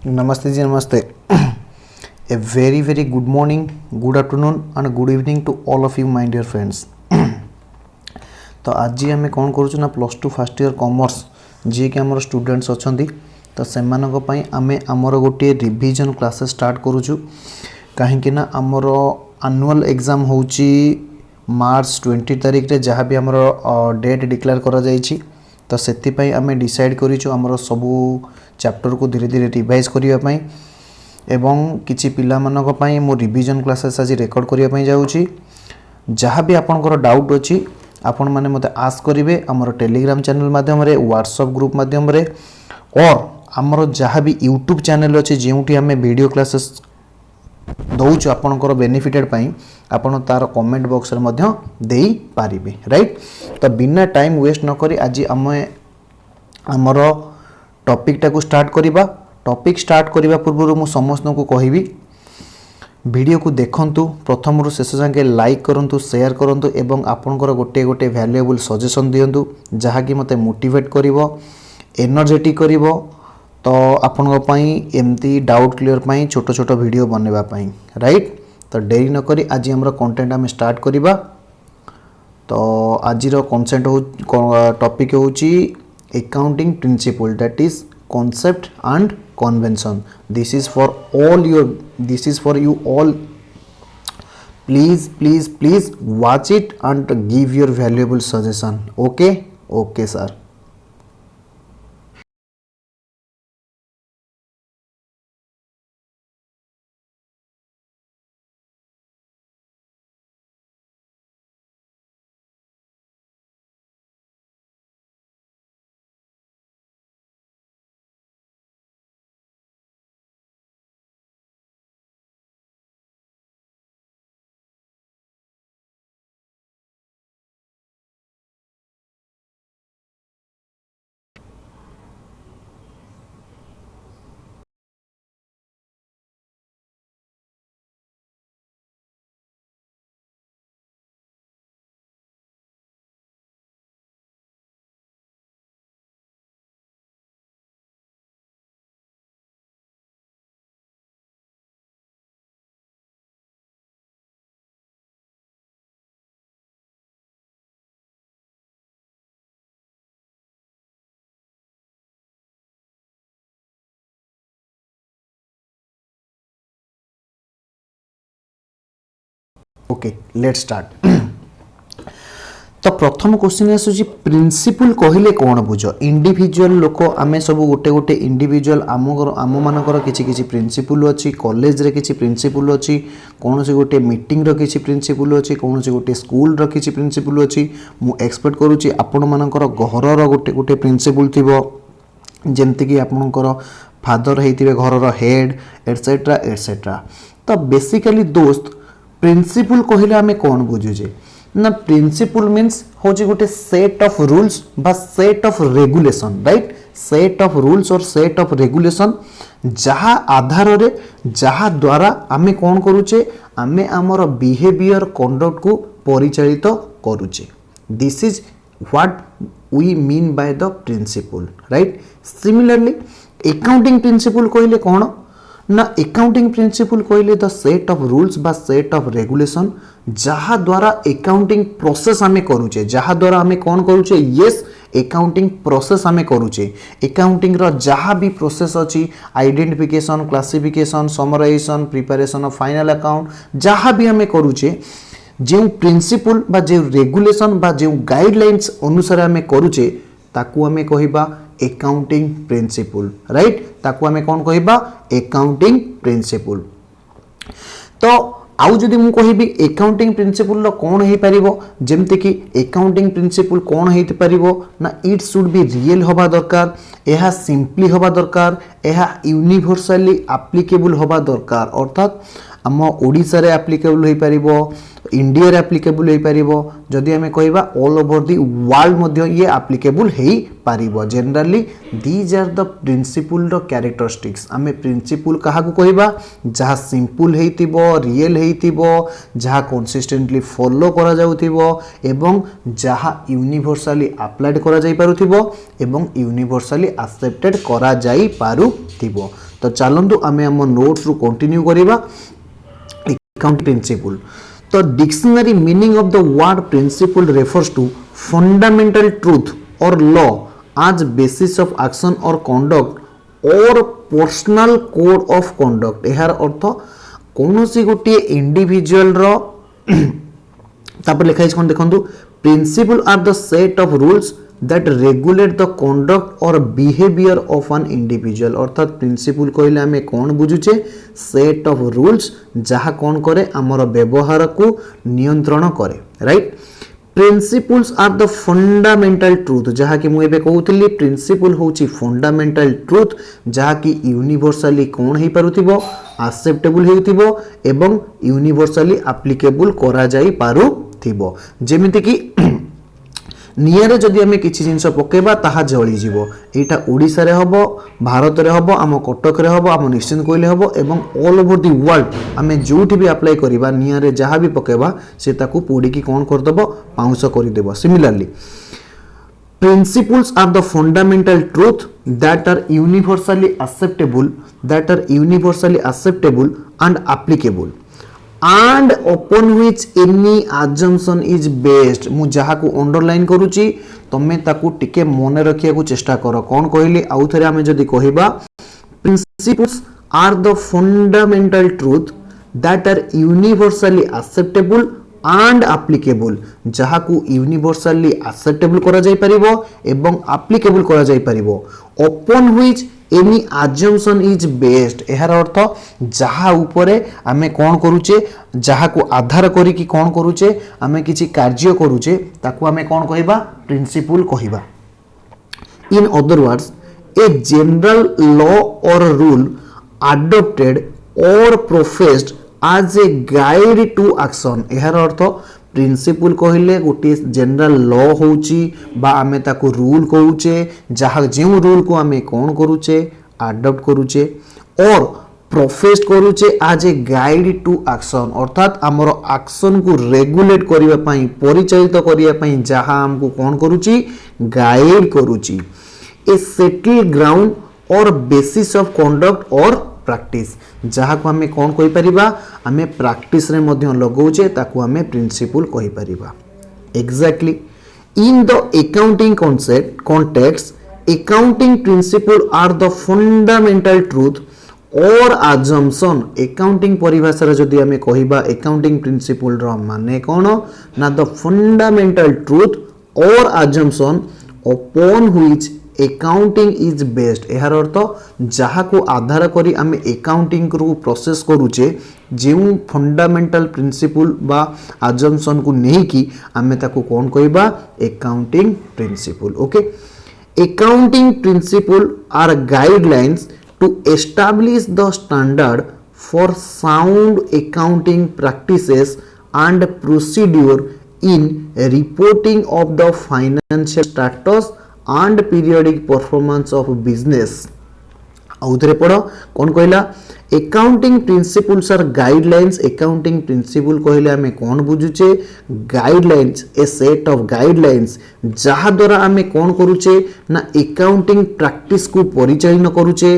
Namaste ji, namaste. A very good morning, good afternoon and good evening to all of you my dear friends. तो आज आम कौन करूँ ना plus two first year commerce जी कि आमर स्टूडेंट्स अच्छा तो से आम आमर गोटे रिविजन क्लासेस स्टार्ट करूँ कहीं आमर एनुअल एग्जाम हो मार्च 20 तारीख रे जहाँ भी आमर डेट डिक्लेयर करा जाइछि तो से आम डिसाइड करूँ आमर सबू चैप्टर को धीरे धीरे रिवाइज करने एवं किछि पिला मानक पई मो रिवीजन क्लासेस आज रेकॉर्ड करने जाऊँगी जहाँ भी आपनकर डाउट अच्छी आपण मैंने मत आस्क करेंगे आमर टेलीग्राम चैनल माध्यम रे व्हाट्सएप ग्रुप माध्यम रे और आमर जहाँ भी यूट्यूब चैनल अच्छे जोटी आम वीडियो क्लासेस दौचु आपनकर बेनिफिटेड पाई आपण तार कमेंट बॉक्स रे मध्य देई पारिबे राइट। तो बिना टाइम वेस्ट न करी आज आमर टॉपिक टाको स्टार्ट करिबा। टॉपिक स्टार्ट करिबा पूर्व मु समस्त को कहबी वीडियो को देखंतु प्रथम रु शेष जाके लाइक करंतु शेयर करंतु एवं आपनकर गोटे गोटे वैल्यूएबल सजेशन दियंतु जहा कि मते मोटिवेट करिवो एनर्जेटिक करिवो तो आपन पई एमती डाउट क्लियर पई छोटो छोटो वीडियो बनेबा पई राइट। तो देरी न करी आज हमर कंटेंट हम स्टार्ट करिबा। तो आज रो कॉन्सेप्ट हो टॉपिक होची accounting principle, that is concept and convention. This is for you all. Please watch it and give your valuable suggestion. Okay sir. Okay let's start. तो प्रथम क्वेश्चन आसुची प्रिंसिपल कहले कौन बुझ इंडिविजुअल लोक आमे सब गोटे गोटे इंडिविजुअल आम मानकर किछि किछि प्रिंसिपल अछि कॉलेज रे किछि प्रिंसिपल अछि कौन से गोटे मीटिंग रो किछि प्रिंसिपल अछि कौन से गोटे स्कूल रो किछि प्रिंसिपल अछि मु एक्सपेक्ट करूची आपण मानकर घर रो गोटे गोटे प्रिंसिपल थिबो जेमति कि आपनकर फादर हेतिबे घर रो हेड एटसेट्रा एटसेट्रा। तो बेसिकली दोस्त प्रिंसिपल कहले आमे कौन बुझुजे ना प्रिंसिपल मीन्स होची गोटे सेट ऑफ रूल्स बा set of regulation right. Set of rules और सेट ऑफ रेगुलेशन जहा आधार रे जहा द्वारा आमे कौन करूचे आमे आमर बिहेवियर कंडक्ट को परिचालित करूचे। This is what we mean by the principle right. Similarly accounting principle कहले कौन ना अकाउंटिंग प्रिंसिपल कहले द सेट ऑफ रूल्स बा सेट ऑफ रेगुलेशन जहा द्वारा अकाउंटिंग प्रोसेस आमे करूचे जहा द्वारा आमे कौन करूचे यस अकाउंटिंग प्रोसेस आमे करूचे। अकाउंटिंग रो जहा भी प्रोसेस अछि identification classification summarisation preparation of final account जहा भी आमे करूचे जे प्रिंसिपल बा जे रेगुलेशन बा जे गाइडलाइंस अनुसार आमे करूचे ताकू आमे कहिबा अकाउंटिंग प्रिंसिपल राइट। ताकू आमे कौन कहिबा अकाउंटिंग प्रिंसिपल। तो आउ जदि मु कहिबी अकाउंटिंग प्रिंसिपल लो कौन हे परिबो जेमति कि अकाउंटिंग प्रिंसिपल कौन हे परिबो ना इट शुड बी रियल होबा दरकार एहा सिंपली होबा दरकार एहा यूनिवर्सली एप्लीकेबल होबा दरकार अर्थात आम ओडिशा रे एप्लीकेबल होई परिबो, इंडिया रे एप्लीकेबल होई परिबो, जदि हमें कहबा ऑल ओवर दी वर्ल्ड मध्य ये एप्लीकेबल हेई परिबो। Generally these are the principle रो कैरेक्टरिस्टिक्स। आमे प्रिंसिपल काहा को कहबा जहा सिंपल हेइतिबो, रियल हेइतिबो, जहा कंसिस्टेंटली फॉलो करा जाउतिबो एवं जहा यूनिवर्सली अप्लाइड करा जाई पारुतिबो एवं यूनिवर्सली एक्सेप्टेड करा जाई पारुतिबो। तो चलंतु आमे हम नोट्स रु कंटिन्यू करिबा अकाउंट प्रिंसिपल। तो dictionary meaning of the word principle refers to fundamental truth और law as basis of action or conduct or personal code of conduct। यार अर्थ कौन सी गोटे इंडिविजुअल रो तापर लिखा है देखंतु principle are the set of rules that regulate the conduct और बिहेवियर ऑफ एन इंडिविजुअल। अर्थात प्रिंसिपल कहले हमें कौन बुझुचे सेट ऑफ रूल्स जहा कौन करे हमर व्यवहार को नियंत्रण करे, right. Principles are the fundamental truth जहा कि मुझे कहूली प्रिंसिपल होची फंडामेंटल ट्रूथ जहा कि यूनिवर्सली कौन हो पारुथिबो एक्सेप्टेबल हेउथिबो एवं यूनिवर्सली एप्लीकेबल करा जाई पारुथिबो। जेमिति कि नियारे जदि आमे किछि जिंस पकेबा ताहा जळी जीवो। एटा ओडिसा रे हबो, भारत रे हबो, आम कटक रे हबो, आम निश्चिंत कोइले हबो एवं ऑल ओवर द वर्ल्ड आमे जोठी भी अप्लाई करिबा नियारे जहा भी पकेबा से ताकू पोडी की कोन कर दबो पाउंस करि देबो। Similarly principles are the fundamental truth that are universally acceptable and applicable and upon which any assumption is based। मु जहा को अंडरलाइन करूची तमे ताकू टिके मने रखिया को चेष्टा करो। कौन कहली आउ थरे आमे जदी कहिबा principles are the fundamental truth that are universally acceptable and applicable जहा को यूनिवर्सली एक्सेप्टेबल करा जाय परिबो एवं एप्लीकेबल करा जाय परिबो। upon which any assumption is based यार अर्थ जहा उपरे आमे कौन करूचे जहा को आधार करी कि कौन करूचे आमे किछि कार्य करूचे ताकू आमे कौन कहिबा प्रिंसिपल कहिबा। In other words a general law or rule adopted or professed as a guide to action। यार अर्थ प्रिंसिपल कहले गोटे जनरल लॉ होची बा आमे ताको रूल कहूचे जहा जेउ रूल को आमे कौन करूचे अडॉप्ट करूचे और प्रोफेस करूचे आज ए गाइड टू एक्शन। अर्थात हमर एक्शन को रेगुलेट करिवा पई परिचालित करिवा पई जहा हमको कौन करूची गाइड करूची। ए सेटल ग्राउंड और बेसिस ऑफ कंडक्ट और प्रैक्टिस जहा को हमें कौन कहि परिबा हमें प्रैक्टिस रे मध्य लगौचे ताकू हमें प्रिंसिपल कहि परिबा। Exactly in the accounting context accounting principle are the fundamental truth or assumption. Accounting परिभाषा रे जदी हमें कहिबा अकाउंटिंग प्रिंसिपल रो माने कोन ना the fundamental truth or assumption upon which accounting is based. यार अर्थ जहाँ को आधार करी आमे अकाउंटिंग को प्रोसेस करूचे जो फंडामेंटल प्रिंसिपल बा अजम्पशन को नहीं कि आमे ताको कौन कहबा accounting principle. Okay accounting principle are guidelines to establish the standard for sound accounting practices and procedure in reporting of the financial status and periodic performance of business। आउथरे पढ़ो कौन कहला accounting principles are guidelines. Accounting principle कहले हमें कौन बुझुचे guidelines a set of guidelines जहा द्वारा हमें कौन करूचे ना अकाउंटिंग प्रैक्टिस को परिचालन करूचे।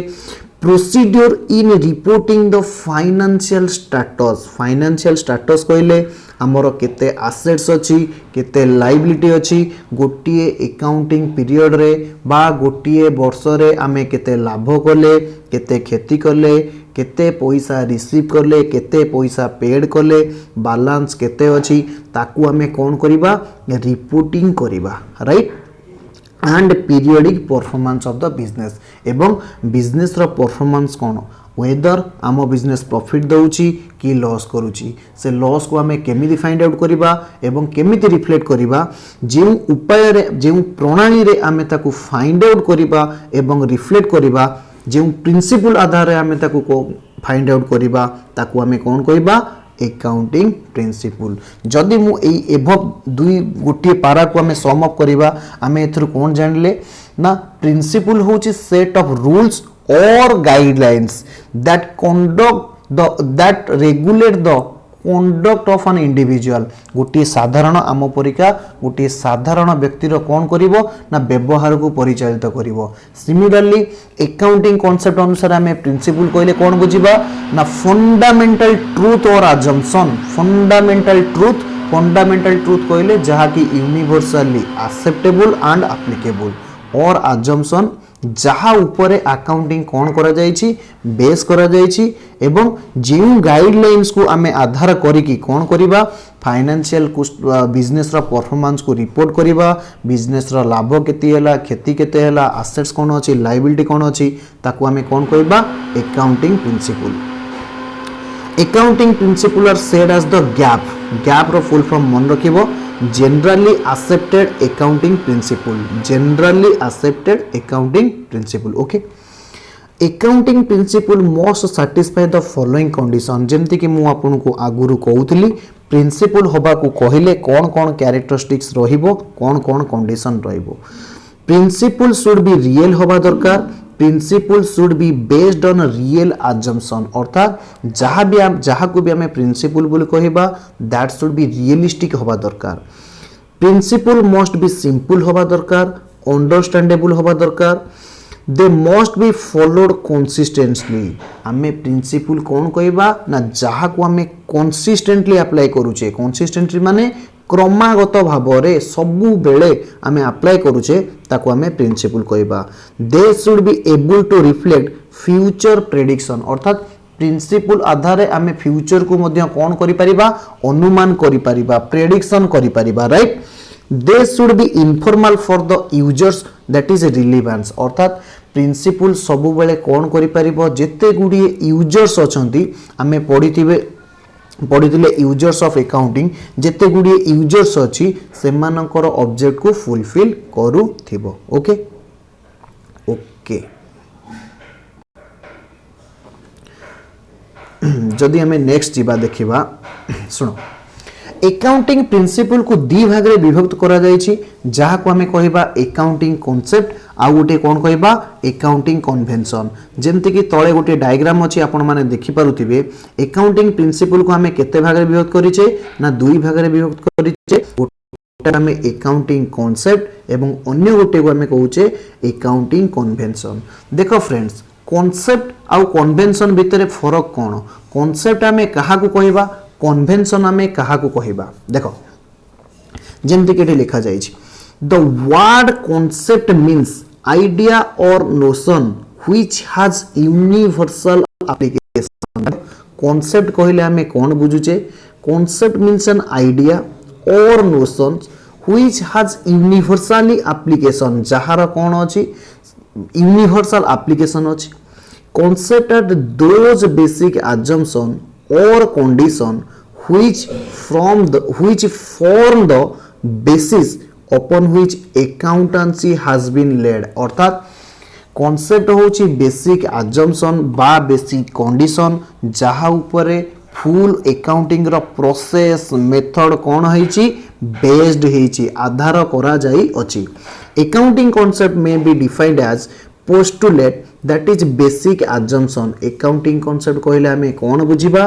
Procedure in reporting the financial status. Financial status कहले हमर केते एसेट्स अछि केते लायबिलिटी अछि गोटिए अकाउंटिंग पीरियड रे बा गोटिए वर्ष रे आमे केते लाभ कले केते क्षति कले केते पैसा रिसीव कले केते पैसा पेड कले बैलेंस केते अछि ताकू आमे कोन करिबा रिपोर्टिंग करिबा, right. And periodic performance of the business एवं बिजनेस रो परफॉर्मेंस कोन वेदर आम बिजनेस प्रॉफिट दउची कि लॉस करूची से लॉस को हमें केमिति फाइंड आउट करिबा एवं केमिति रिफ्लेक्ट करिबा जे उपाय रे जे प्रणाली रे हमें ताकू फाइंड आउट करिबा एवं रिफ्लेक्ट करिबा जे प्रिंसिपल आधार रे हमें ताकू को फाइंड आउट करिबा ताकू आमे कोन कहबा एकाउंटिंग प्रिंसिपल। जदि मु एई एभव दुई गोटे पारा को आमे सम अप करिबा आमे एथरु कोन जानले ना प्रिंसिपल होची सेट ऑफ रूल्स और guidelines that regulate the conduct of an individual। गोटे साधारण आम परिका गोटे साधारण व्यक्तिर कौन करिवो ना व्यवहार को परिचालित करिवो। सिमिलरली अकाउंटिंग कॉन्सेप्ट अनुसार आमे प्रिंसिपल कहले कौन बुझिबा ना fundamental truth or assumption. Fundamental truth कहले जहा कि यूनिवर्सली एक्सेप्टेबल एंड एप्लीकेबल, और अजम्पशन जहा उपरे अकाउंटिंग कौन करा जायछि बेस करा जायछि एवं जेउ गाइडलाइंस को आमे आधार करिकि कौन करिबा फाइनेंशियल बिजनेस रा परफॉर्मेंस को रिपोर्ट करिबा, बिजनेस रा लाभ केते हला क्षति केते हला एसेट्स कोन अछि लायबिलिटी कोन अछि ताकू आमे कौन कहबा accounting principle. Accounting principle are said as the GAAP रो फुल फॉर्म मन रखिबो generally accepted accounting principle। okay, accounting principle must satisfy the following condition। जेमति कि मु आपन को आगुरु कहउतली प्रिंसिपल होबा को कहिले कोन कोन कैरेक्टरिस्टिक्स रहिबो कोन कोन कंडीशन रहिबो। प्रिंसिपल शुड बी रियल होबा दरकार। Principle should be based on real assumption, अर्थात जहाँ को भी हमें प्रिंसिपल बोली कहबा दैट शुड बी रियलिस्टिक होबा दरकार। प्रिंसिपल मस्ट बी सिंपल होबा दरकार, अंडरस्टैंडेबल होबा दरकार। They must be followed consistently. हमें प्रिंसिपल कौन कहबा ना जहाँ को हमें कंसिस्टेंटली अप्लाई करूचे। कंसिस्टेंटली माने क्रमागत भाव रे सबु बेले आमे अप्लाई करूचे ताको आमे प्रिंसिपल कहबा। They should be able to reflect future prediction, अर्थात प्रिंसिपल आधार रे आमे फ्यूचर को मध्य कोन करि परिबा अनुमान करि परिबा प्रेडिक्शन करि परिबा, right. They should be informal for the users that is relevance, अर्थात प्रिंसिपल सबु बेले कोन करि परिबो जेते गुडी यूजर्स अछंती आमे पढ़ी यूजर्स ऑफ अकाउंटिंग जेते गुडी यूजर्स अछि सेमानकर ऑब्जेक्ट को फुलफिल करू थिबो। ओके ओके, जदि हमें नेक्स्ट जीवा देखिबा सुनो अकाउंटिंग प्रिंसिपल को दी भाग रे विभक्त करा जायछि जहा को हमें कहबा अकाउंटिंग कांसेप्ट आ गोटे कोन कहबा अकाउंटिंग कन्वेंशन। जेमति कि तळे गोटे डायग्राम अछि आपण माने देखि पारुथिबे। अकाउंटिंग प्रिंसिपल को हमें केते भाग रे विभक्त करिचे ना दुई भाग रे विभक्त करिचे। गोटे हमें अकाउंटिंग कांसेप्ट एवं अन्य गोटे को हमें कहूचे अकाउंटिंग कन्वेंशन। देखो फ्रेंड्स, कांसेप्ट आ कन्वेंशन भितरे फरक कोन? कांसेप्ट हमें काहा को कहबा, कन्वेंशन हमें काहा को कहबा। देखो जेमति कि लिखा जायछि the word concept means idea or notion which has universal application। concept कहले हमें कौन बुझुचे? concept means an idea or notion which has universally application, जहार कौन अछि universal application अछि। concept are those basic assumption or condition which form the basis upon which accountancy has been laid, अर्थात concept होची basic assumption बा basic condition जहा ऊपर full accounting रो प्रोसेस मेथड कोन होईची बेस्ड होईची आधार करा जाई अछि। Accounting concept may be defined as postulate that is basic assumption. Accounting concept कहले हमें कोन बुझिबा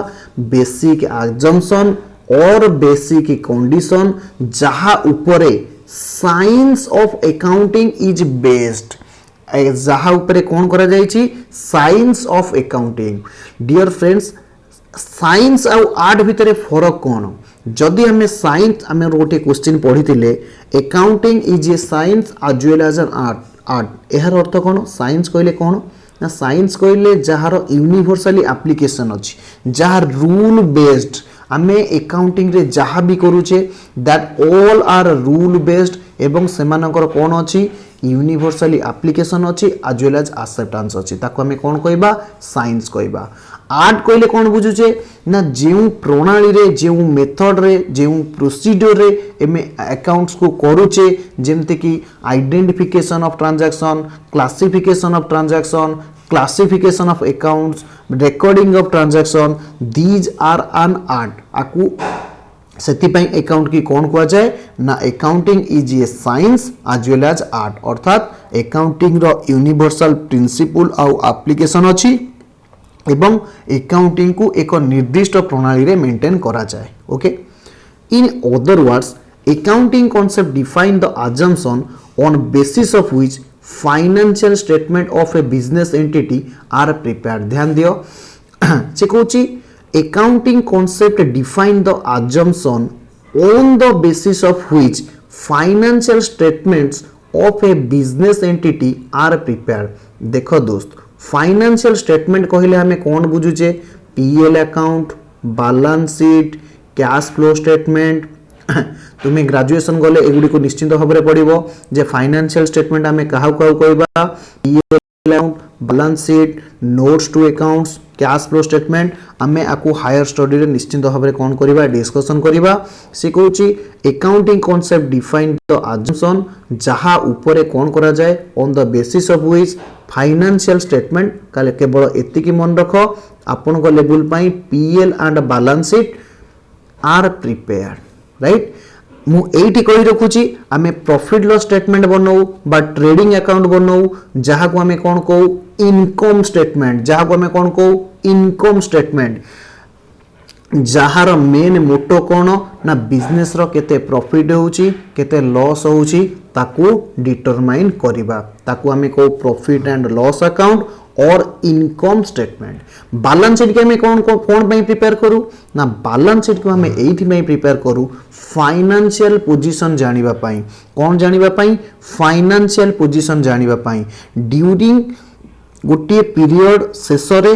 बेसिक अजम्पशन और बेसिक कंडीशन जहा ऊपर science of accounting is based, जहा ऊपर कौन करा जायछि science of accounting. Dear friends, science आ आर्ट भितरे फरक कोन? जदि हमें साइंस हमें गोटे क्वेश्चन पढ़ी accounting is a science as well as an art, यार अर्थ कौन? साइंस कहले कौन ना साइंस कहले जहार यूनिवर्सली एप्लीकेशन अछि जहार रूल बेस्ड आमे अकाउंटिंग रे जहा भी करूचे that all are rule based एवं सेमानकर कोन अछि यूनिवर्सली एप्लीकेशन अछि एज वेल एज एक्सेप्टेंस अछि ताको हमें कोन कहबा साइंस कहबा। आर्ट कहले कोन बुझुचे ना जेउ प्रणाली रे जेउ मेथड रे जेउ प्रोसीजर रे एमे अकाउंट्स को करूचे जेमते कि identification of transaction, classification of transaction, classification of accounts, recording of transaction, these are an art. आकु सेतिपाई अकाउंट की कौन कुआ जाए ना accounting is a science as well as art. अर्थात अकाउंटिंग रो यूनिवर्सल प्रिंसिपल आउ एप्लीकेशन अछि एवं अकाउंटिंग को एक निर्दिष्ट प्रणाली रे मेंटेन करा जाए। Okay, in other words accounting concept define the assumption on basis of which financial statement of a business entity are prepared। ध्यान दियो से कहूची accounting concept define the assumption on the basis of which financial statements of a business entity are prepared। देखो दोस्त, financial statement कहले हमें कौन बुझुचे, PL account, balance sheet, cash flow statement. तुम्हें ग्रेजुएशन गले एगुडी को निश्चित भाव में पड़ो जे फाइनेंशियल स्टेटमेंट आम क्या कहबा, P L account, balance sheet, notes to accounts, cash flow statement. आम आपको हायर स्टडी रे निश्चित भाव में कौन करबा, डिस्कशन करबा। से कहूची accounting concept define the assumption जहा ऊपर कौन करा जाए on the basis of which financial statement काले केवल एतिकी मन रख आपण को लेवल पाई PL and balance sheet are prepared. Right, मु एठी कहि रखुची आमे प्रॉफिट लॉस स्टेटमेंट बनाऊ बा ट्रेडिंग अकाउंट बनाऊ जहा को आमे कोन को इनकम स्टेटमेंट, जहा को आमे कोन को इनकम स्टेटमेंट, जहार मेन मोटो कोन ना बिजनेस रो केते प्रॉफिट होउची केते लॉस होउची ताकू डिटरमाइन करिबा, ताकू आमे को प्रॉफिट एंड लॉस अकाउंट और इनकम स्टेटमेंट। बैलेंस शीट के हमें कौन पे प्रिपेयर करू ना, बैलेंस शीट को हमें एथि में प्रिपेयर करू फाइनेंशियल पोजीशन जानिबा पाई। कौन जानिबा पाई, फाइनेंशियल पोजीशन जानिबा पाई। ड्यूरिंग गोटे पीरियड शेष रे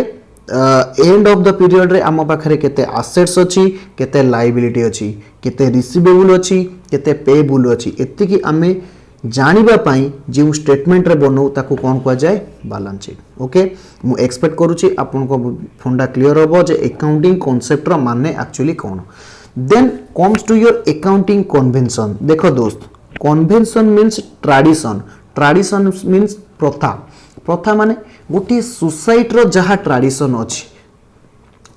एंड ऑफ द पीरियड रे आम पाखरे केते एसेट्स अछि, केते लायबिलिटी अछि, केते रिसीवेबल अछि, केते पेएबल अछि, एतिकी आमे जानिबा पाई जो स्टेटमेंट रे बनौ ताकू कौन कुआ जाए, बैलेंस शीट। ओके, मु एक्सपेक्ट करूची आपन को फंडा क्लियर होबो जे अकाउंटिंग कांसेप्ट रो माने एक्चुअली कौन। Then comes to your accounting convention. देखो दोस्त, convention means tradition, tradition means प्रथा। प्रथा माने गोटे सोसाइटी रो जहा ट्रेडिशन अछि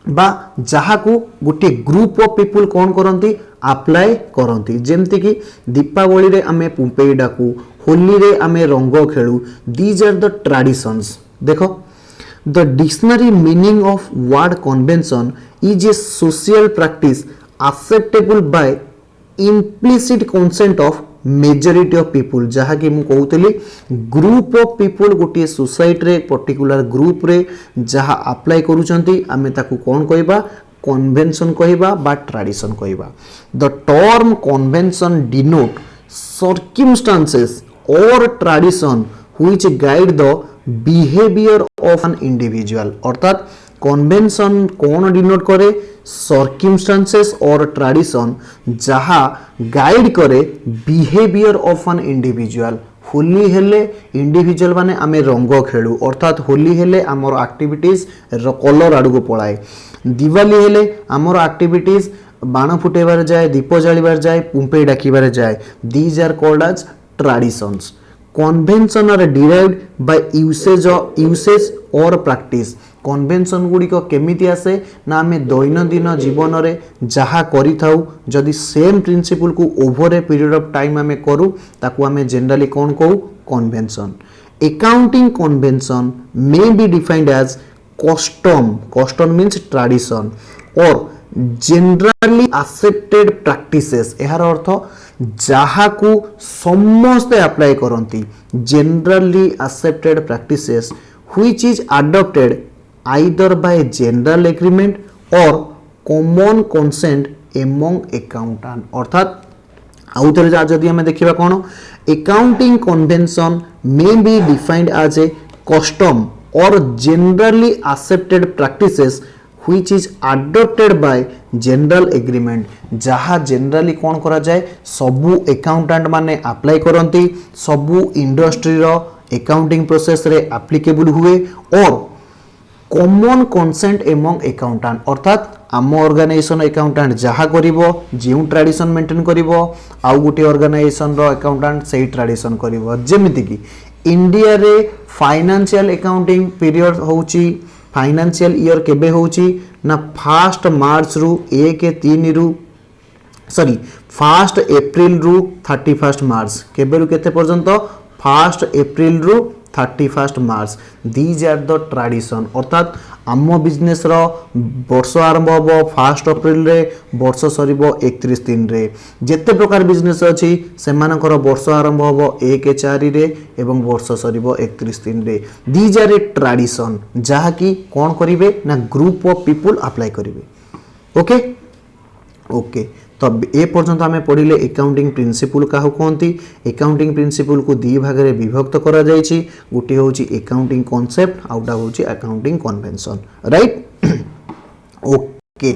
बा जहा को गोटे ग्रुप ऑफ पीपल कौन करंती अप्लाई करंती। जेमति कि दीपावली रे आमे पुंपेई डाकू, होली रे आमे रंग खेलू, दीज आर द ट्रेडिशंस। देखो, the dictionary meaning of word convention is a social practice acceptable bye implicit consent of majority of people. जहाँ कि मुझे कहूली ग्रुप ऑफ पीपल गोटे सोसाइटी रे पर्टिकुलर ग्रुप रे जहाँ अप्लाई करूचंती आमे ताकू कौन कहबा, कन्वेंशन कहबा बा ट्रेडिशन कहबा। The term convention denote circumstances और tradition which guide the behaviour of an individual. अर्थात कन्वेंशन कौन डिनोट करे, सर्कमस्टांसेस और ट्रेडिशन जहा गाइड करे बिहेवियर ऑफ एन इंडिविजुअल। होली हेले इंडिविजुअल माने आमे रंग खेलू, अर्थात होली हेले आमर एक्टिविटीज कलर आड़ू पलाए। दिवाली हेले आमर एक्टिविटीज बाण फुटेबार जाए, दीप जालिबार जाए, पुंपेई डाकिबार जाए। These are called as traditions. Convention are derived by usage और प्रैक्टिस। कन्वेंशन गुड़ी को केमिति आसे ना आमे दैनंदिन जीवन रे जहा करि थाउ जदि सेम प्रिंसिपल को over a period of time आमे करू ताकू आमे जनरली कौन कहू, convention. Accounting convention may be defined as custom, custom means tradition, और जनरली एक्सेप्टेड प्रैक्टिसेस। यार अर्थ जहा को समस्ते अप्लाई करंती, generally accepted practices which is adopted either by general agreement or common consent among accountant। अर्थात आउ थे जदि आम देखा कौन, accounting convention may be defined as a custom or generally accepted practices which is adopted by general agreement। जहाँ generally कौन करा जाए, सबू अकाउंटेंट माने अप्लाई करंती, सबू इंडस्ट्री रो अकाउंटिंग प्रोसेस रे एप्लीकेबल हुए और कॉमन कंसेंट एमंग अकाउंटेंट। अर्थात आम ऑर्गेनाइजेशन अकाउंटेंट जहाँ करिवो जो ट्रेडिशन मेंटेन करिवो आउ गोटे ऑर्गेनाइजेशन रो अकाउंटेंट सेही ट्रेडिशन करिवो। जेमिति कि इंडिया रे फाइनेंशियल अकाउंटिंग पीरियड होची फाइनेंशियल ईयर केबे होची ना 1 मार्च रु 1 रु सॉरी 1 एप्रिल रु 31 मार्च केबे रु केते पर्यंत 1 एप्रिल रु 31 मार्च दीज आर द ट्रेडिशन अर्थात आम बिजनेस रो वर्ष आरंभ हम 1 एप्रिल रे वर्ष सरीबो 31 रे जेते प्रकार बिजनेस अछि सेमानकर वर्ष आरंभ हम 1/4 रे एवं वर्ष सरीबो 31 रे दीज आर ए ट्रेडिशन जहा कि कोन करिवे ना ग्रुप ऑफ पीपल अप्लाई करिवे ओके ओके तो ए पर्यंत आम पढ़ले अकाउंटिंग प्रिंसिपल क्या कहती अकाउंटिंग प्रिंसिपल को दी भाग में विभक्त करा जायछि गोटे होची अकाउंटिंग कॉन्सेप्ट आउटा होची अकाउंटिंग कन्वेंशन राइट ओके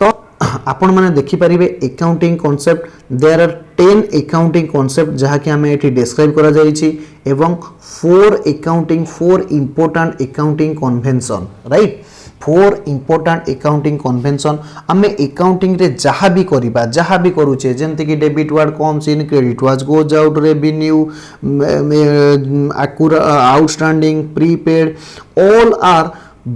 तो आपण माने देखि परिबे accounting concept there are 10 accounting concept जहा कि हमें एठी डिस्क्राइब करा जायछि एवं 4 important accounting convention right 4 important accounting convention आमे अकाउंटिंग रे जहाँ भी करूचे जेमति कि debit word comes in credit word goes out revenue outstanding prepaid all are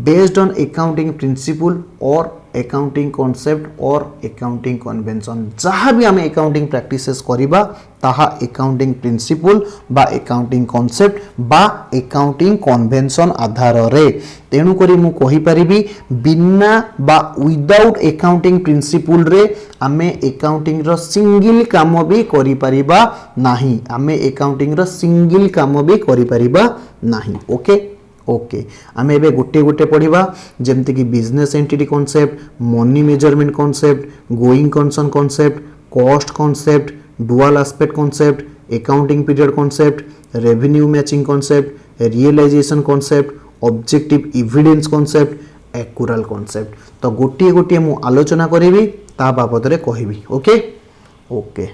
based on accounting principle or accounting concept और अकाउंटिंग कन्वेंशन जहाँ भी आमे अकाउंटिंग प्रैक्टिसेस करिबा ताहा अकाउंटिंग प्रिंसिपल बा अकाउंटिंग कॉन्सेप्ट बा अकाउंटिंग कन्वेंशन आधार रे तेणु करी मु कहि परिबी बिना बा विदाउट अकाउंटिंग प्रिंसिपल रे आमे अकाउंटिंग रो सिंगल काम भी करि परिबा नाही आमे अकाउंटिंग रो सिंगल काम भी करि परिबा नाही ओके ओके आमे एबे गोटे गोटे पढ़िबा जेमति कि business entity concept money measurement concept going concern concept cost concept dual aspect concept accounting period concept revenue matching concept realisation concept objective evidence concept accrual concept तो गोटे गोटे मु आलोचना करिवि ता बाबद रे कहिवि ओके ओके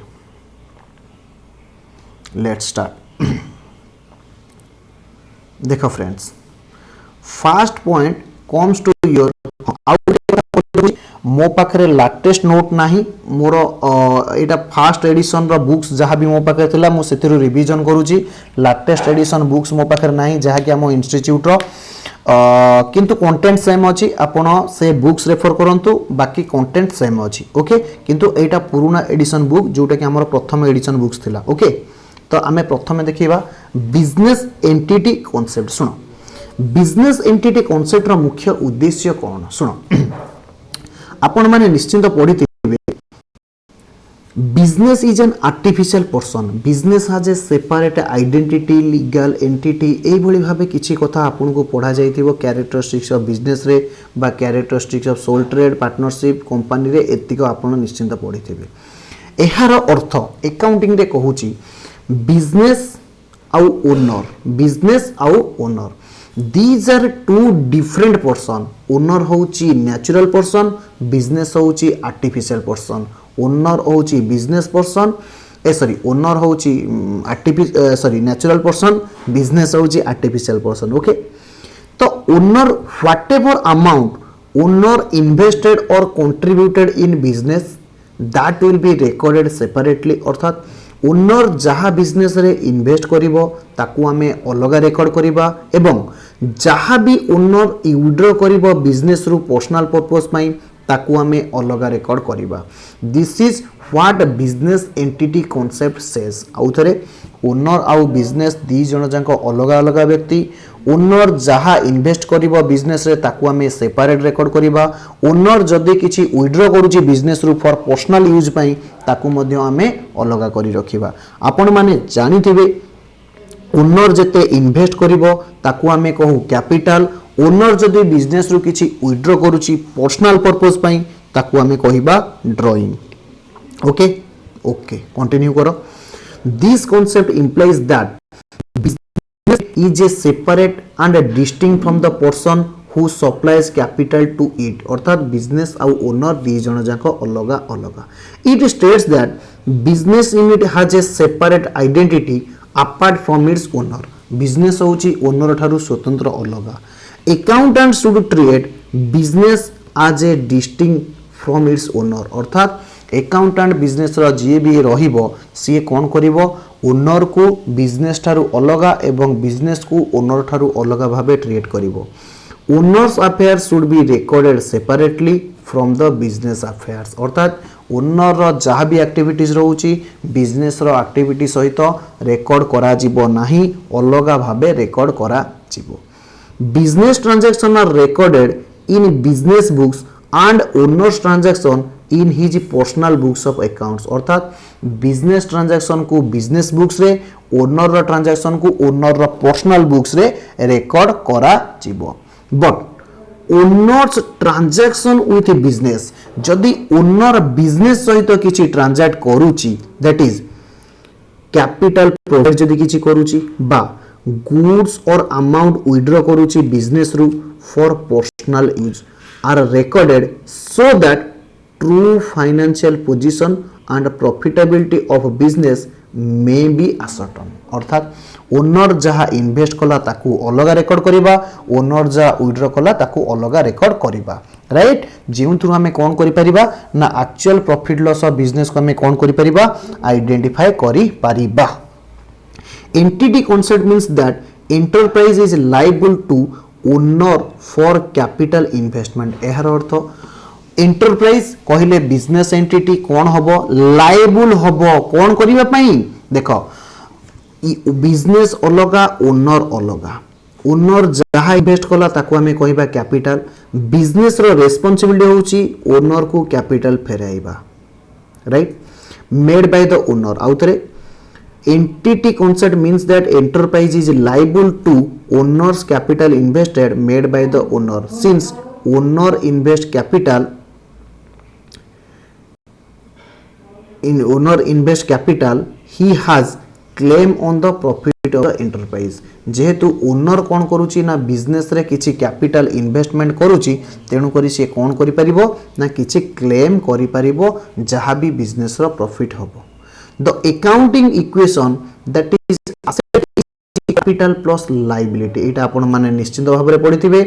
लेट्स स्टार्ट देखो friends first point comes to your मो पाखरे लेटेस्ट नोट नाही मोर एटा फर्स्ट एडिशन रो बुक्स जहाँ भी मो पाखरे थिला मो सेतिरु रिवीजन करूची लेटेस्ट एडिशन बुक्स मो पाखरे नाही जहाँ कि हम इंस्टीट्यूट रो किंतु कंटेंट सेम अछि आपण से बुक्स रेफर करंतु बाकी कंटेंट सेम अछि ओके किंतु एटा पुराना एडिशन बुक जोटा कि हमर प्रथम एडिशन बुक्स थिला ओके तो आमे प्रथमे देखिबा बिजनेस एंटिटी कॉन्सेप्ट सुनो बिजनेस एंटिटी कॉन्सेप्ट रो मुख्य उद्देश्य कोन सुनो आपण माने निश्चित पढ़िथिबे business is an artificial person business has a separate identity legal entity एई भली भाबे किछि कथा आपन को पढ़ा जाइथिबो कैरेक्टरिस्टिक्स ऑफ बिजनेस रे बा characteristics of sole trade partnership company रे एतिको आपण निश्चित पढ़िथिबे एहार अर्थ अकाउंटिंग रे कहूची बिजनेस आउ owner these are two different person owner होची नेचुरल पर्सन बिजनेस होची आर्टिफिशियल पर्सन ओनर होची बिजनेस पर्सन ओनर होची नेचुरल पर्सन बिजनेस होची आर्टिफिशियल पर्सन ओके तो owner whatever amount owner invested or contributed in business that will be recorded separately अर्थात owner जहाँ business रे invest करिवो ताकू आमे अलगा रेकर्ड करिबा एवं जहाँ भी ओनर विड्रॉ करिवो बिजनेस रु पर्सनल पर्पस पई ताकू आमे अलगा रेकर्ड करिबा this is what business entity concept says आउ थरे ओनर आउ बिजनेस दी जण जांको अलगा अलगा व्यक्ति ओनर जहाँ इन्वेस्ट करिवो बिजनेस रे ताकू आमे सेपरेट रेकर्ड करिबा ओनर जदी किछि विड्रॉ करूची बिजनेस रु फॉर पर्सनल यूज पई ताकू मध्य आमे अलगा करी रखिबा आपण माने जानिथिबे ओनर जते इन्वेस्ट करिवो ताकू आमे कहू कैपिटल ओनर जदी बिजनेस रु किछि विड्रॉ करूची पर्सनल पर्पस पई ताकू आमे कहिबा ड्राइंग ओके ओके कंटिन्यू करो this concept implies that is a separate and distinct from the person who supplies capital to it अर्थात बिजनेस आउ ओनर दी जण जाको अलगा अलगा it states that business unit has a separate identity apart from its owner business होची owner ठारू स्वतंत्र अलगा accountant should treat business as a distinct from its owner अर्थात अकाउंटेंट बिजनेस रो जे भी रहिबो सी कोन करिवो ओनर को बिजनेस ठारू अलगा एवं बिजनेस को ओनर ठारू अलगा भाबे ट्रीट करिवो owner's affairs should be recorded separately from the business affairs अर्थात ओनर जहाँ भी एक्टिविटीज रोची बिजनेस रो एक्टिविटी सहित रेकर्ड करा जिवो नाही अलगा भाबे रेकर्ड करा जिवो business transaction are recorded in business books and owner's transaction in his personal books of accounts अर्थात बिजनेस ट्रांजैक्शन को बिजनेस बुक्स रे ओनर रो ट्रांजैक्शन को ओनर रो पर्सनल बुक्स रे रिकॉर्ड करा जिवो but owners transaction with business जदि ओनर बिजनेस सहित किछि ट्रांजैक्ट करूची दैट इज कैपिटल प्रोवाइड जदि किछि करूची बा गुड्स और अमाउंट विथड्रॉ करूची बिजनेस रु for personal use are recorded so that true financial position and profitability of business may be ascertain अर्थात ओनर जहाँ इन्वेस्ट कला ताकू अलग रेकर्ड करिबा ओनर जहाँ विथड्रॉ कला ताकू अलग रेकर्ड करिबा राइट जेउ थ्रू हमें कोन करि परिबा ना actual profit loss of business को हमें कोन करि परिबा आइडेंटिफाई करि परिबा entity concept means that enterprise is liable to owner for capital investment एहर अर्थ एंटरप्राइज कहले बिजनेस एंटिटी कौन हबो लायबल हबो कौन करिबा पई देखो बिजनेस अलगा ओनर जहाँ इन्वेस्ट कला ताको हमें कहबा कैपिटल बिजनेस रो रेस्पोंसिबिलिटी होची ओनर को कैपिटल फेराइबा right made by the owner आउथरे entity concept means that enterprise is liable to owner's capital invested made by the owner since owner invest capital in owner invest capital he has claim on the profit of the enterprise जेहेतु owner कौन करुची ना business रे किछि capital investment करुची तेणु करी से कौन करि परिबो ना किछि क्लेम करि परिबो जहाँ भी बिजनेस रो प्रॉफिट हबो the accounting equation that is asset capital plus liability एटा आपण माने निश्चित भाव रे पढिथिबे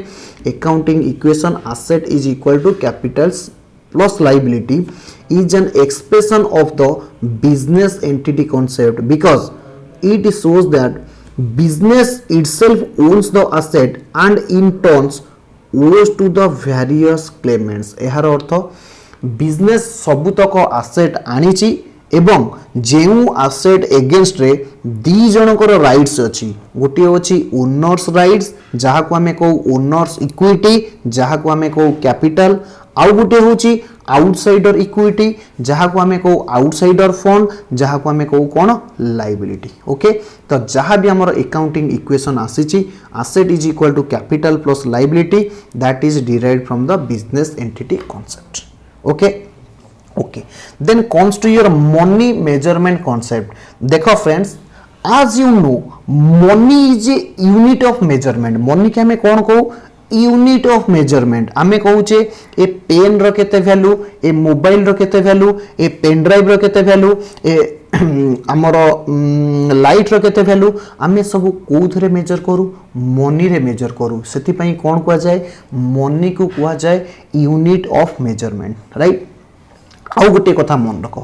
accounting equation asset is equal to capitals plus liability is an expression of the business entity concept because it shows that business itself owns the asset and in turn owes to the various claimants एहार अर्थ business सबुतक asset आनीची एवं जेउ asset against रे दी जनकर rights अछि गोटे अछि ओनर्स राइट्स जहा को हमें कहू ओनर्स इक्विटी जहा को हमें कहू कैपिटल आउ गोटे होची आउटसाइडर इक्विटी जहाँ को आमे कहू आउटसाइडर फंड जहाँ को आमे कहू कौन लायबिलिटी ओके तो जहाँ भी हमर अकाउंटिंग इक्वेशन आसीची asset is equal to capital plus liability that is derived from the business entity concept okay okay then comes to your money measurement concept देखो friends as you know money is a unit of measurement money के हमें कौन कहू unit of measurement आमे कहूचे ए pen रो केते value ए mobile रो केते value ए pen drive रो केते value ए हमर लाइट रो केते वैल्यू आमे सब कोथरे मेजर करू मनी रे मेजर करू सेति पई कोन कुआ जाय मनी को कुआ जाय यूनिट ऑफ मेजरमेंट राइट आउ गोटे कथा मन रख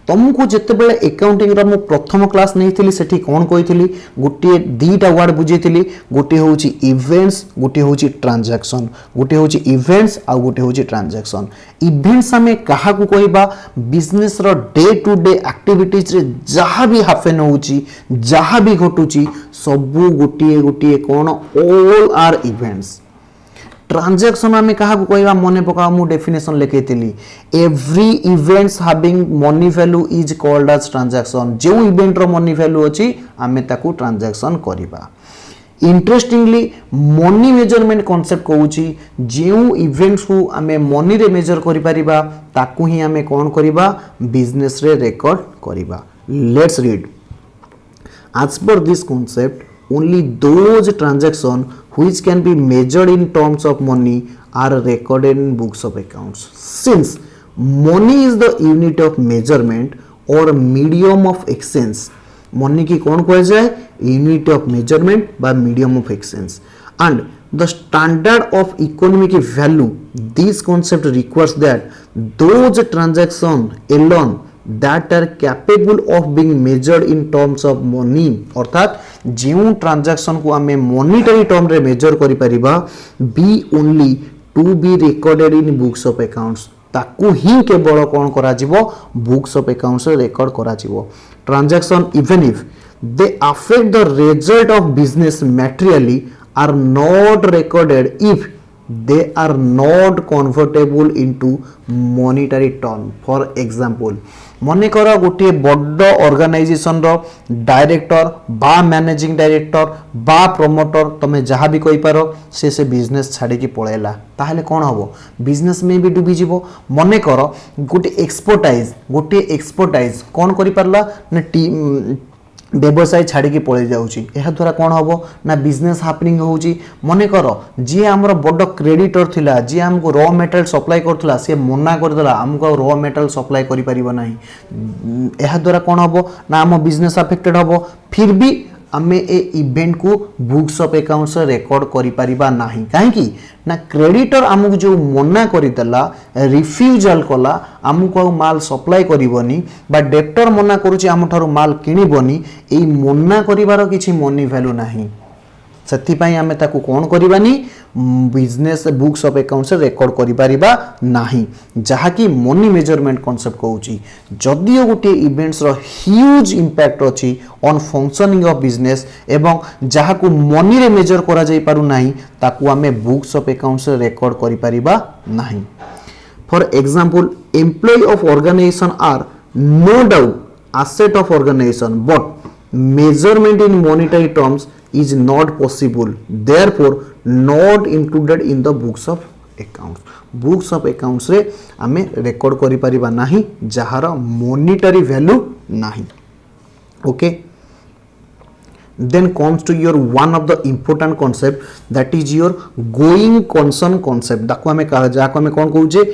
तुमको जिते बेले अकाउंटिंग रा मु प्रथम क्लास नहीं थिली सेठी कोन कहिथिली गोटे दीटा वर्ड बुझेथिली गोटे होची इवेंट्स गोटे होची ट्रांजैक्शन गोटे होची इवेंट्स आ गोटे होची ट्रांजैक्शन इवेंट्स हमें कहा को कहबा बिजनेस रो डे टू डे एक्टिविटीज रे जहां भी हैपन होची जहां भी घटुची सब गोटे गोटे कोन ऑल आर इवेंट्स ट्रांजैक्शन में कहा को कहबा मने पका मु डेफिनेशन लिखैतिली every events having money value is called as transaction जो इवेंट रो मनी वैल्यू अछि आमे ताकू ट्रांजैक्शन करिबा इंटरेस्टिंगली मनी मेजरमेंट कांसेप्ट कहूची जो इवेंट्स को आमे मनी रे मेजर करि परिबा ताकू ही आमे कोन करिबा बिजनेस रे रिकॉर्ड करिबा let's read as per this concept only those transactions which can be measured in terms of money are recorded in books of accounts since money is the unit of measurement or medium of exchange money की कौन कहा जाए unit of measurement by medium of exchange and the standard of economic value this concept requires that those transactions alone that are capable of being measured in terms of money अर्थात जो transaction को आमे monetary term रे measure करि परिबा be only to be recorded in books of accounts ताकू ही केवल कौन करा जिवो बुक्स ऑफ अकाउंट्स रे रिकॉर्ड करा जिवो transaction even if they affect the result of business materially are not recorded if they are not convertible into monetary term for example मने करा गोटे बड़ ऑर्गेनाइजेशन रो डायरेक्टर बा मैनेजिंग डायरेक्टर बा promoter तमे जहाँ भी कहि पारो से बिजनेस छाड़ी की पळेला ताहले कोन हबो बिजनेस में भी डूबी जीवो मने करो गोटे एक्सपर्टाइज कोन करि पारला ना व्यवसाय छाड़ी की पड़े जाऊँगी यह द्वारा कौन हम ना बिजनेस हापनिंग होची मने कर जी आमर बड़ क्रेडिटर थिला जी हमको रॉ मटेरियल सप्लाई करथला से मना करदेला हमको रॉ मटेरियल सप्लाई करि परिबो नाही यह द्वारा कौन हम ना आम बिजनेस अफेक्टेड हम फिर भी आमे ए इवेंट को बुक्स ऑफ अकाउंट्स रेकॉर्ड करि परिबा नाही काहेकि ना क्रेडिटर आमको जो मना करदेला रिफ्यूजल कला आमको माल सप्लाई करिवनी बा डेप्टर मना करूची आम ठारू माल किनिबनी एई मना करिवार किछि मनी वैल्यू नाही सेथिपाई आमे ताकू कोन करिबानी business books of accounts record करि परिबा नाही जहा कि मनी मेजरमेंट कांसेप्ट कहूची जदियो गोटे इवेंट्स रो ह्यूज इंपैक्ट अछि ऑन फंक्शनिंग ऑफ बिजनेस एवं जहा को मनी रे मेजर करा जाई पारु नाही ताकू आमे बुक्स ऑफ अकाउंट्स रेकॉर्ड करि परिबा नाही for example employ of organisation are no doubt asset of organization but measurement in monetary terms is not possible therefore not included in the books of accounts रे आमे record करि परिबा नाही जहार monetary value नाही okay then comes to your one of the important concept that is your going concern concept दाको आमे जाको आमे कोन कहू जे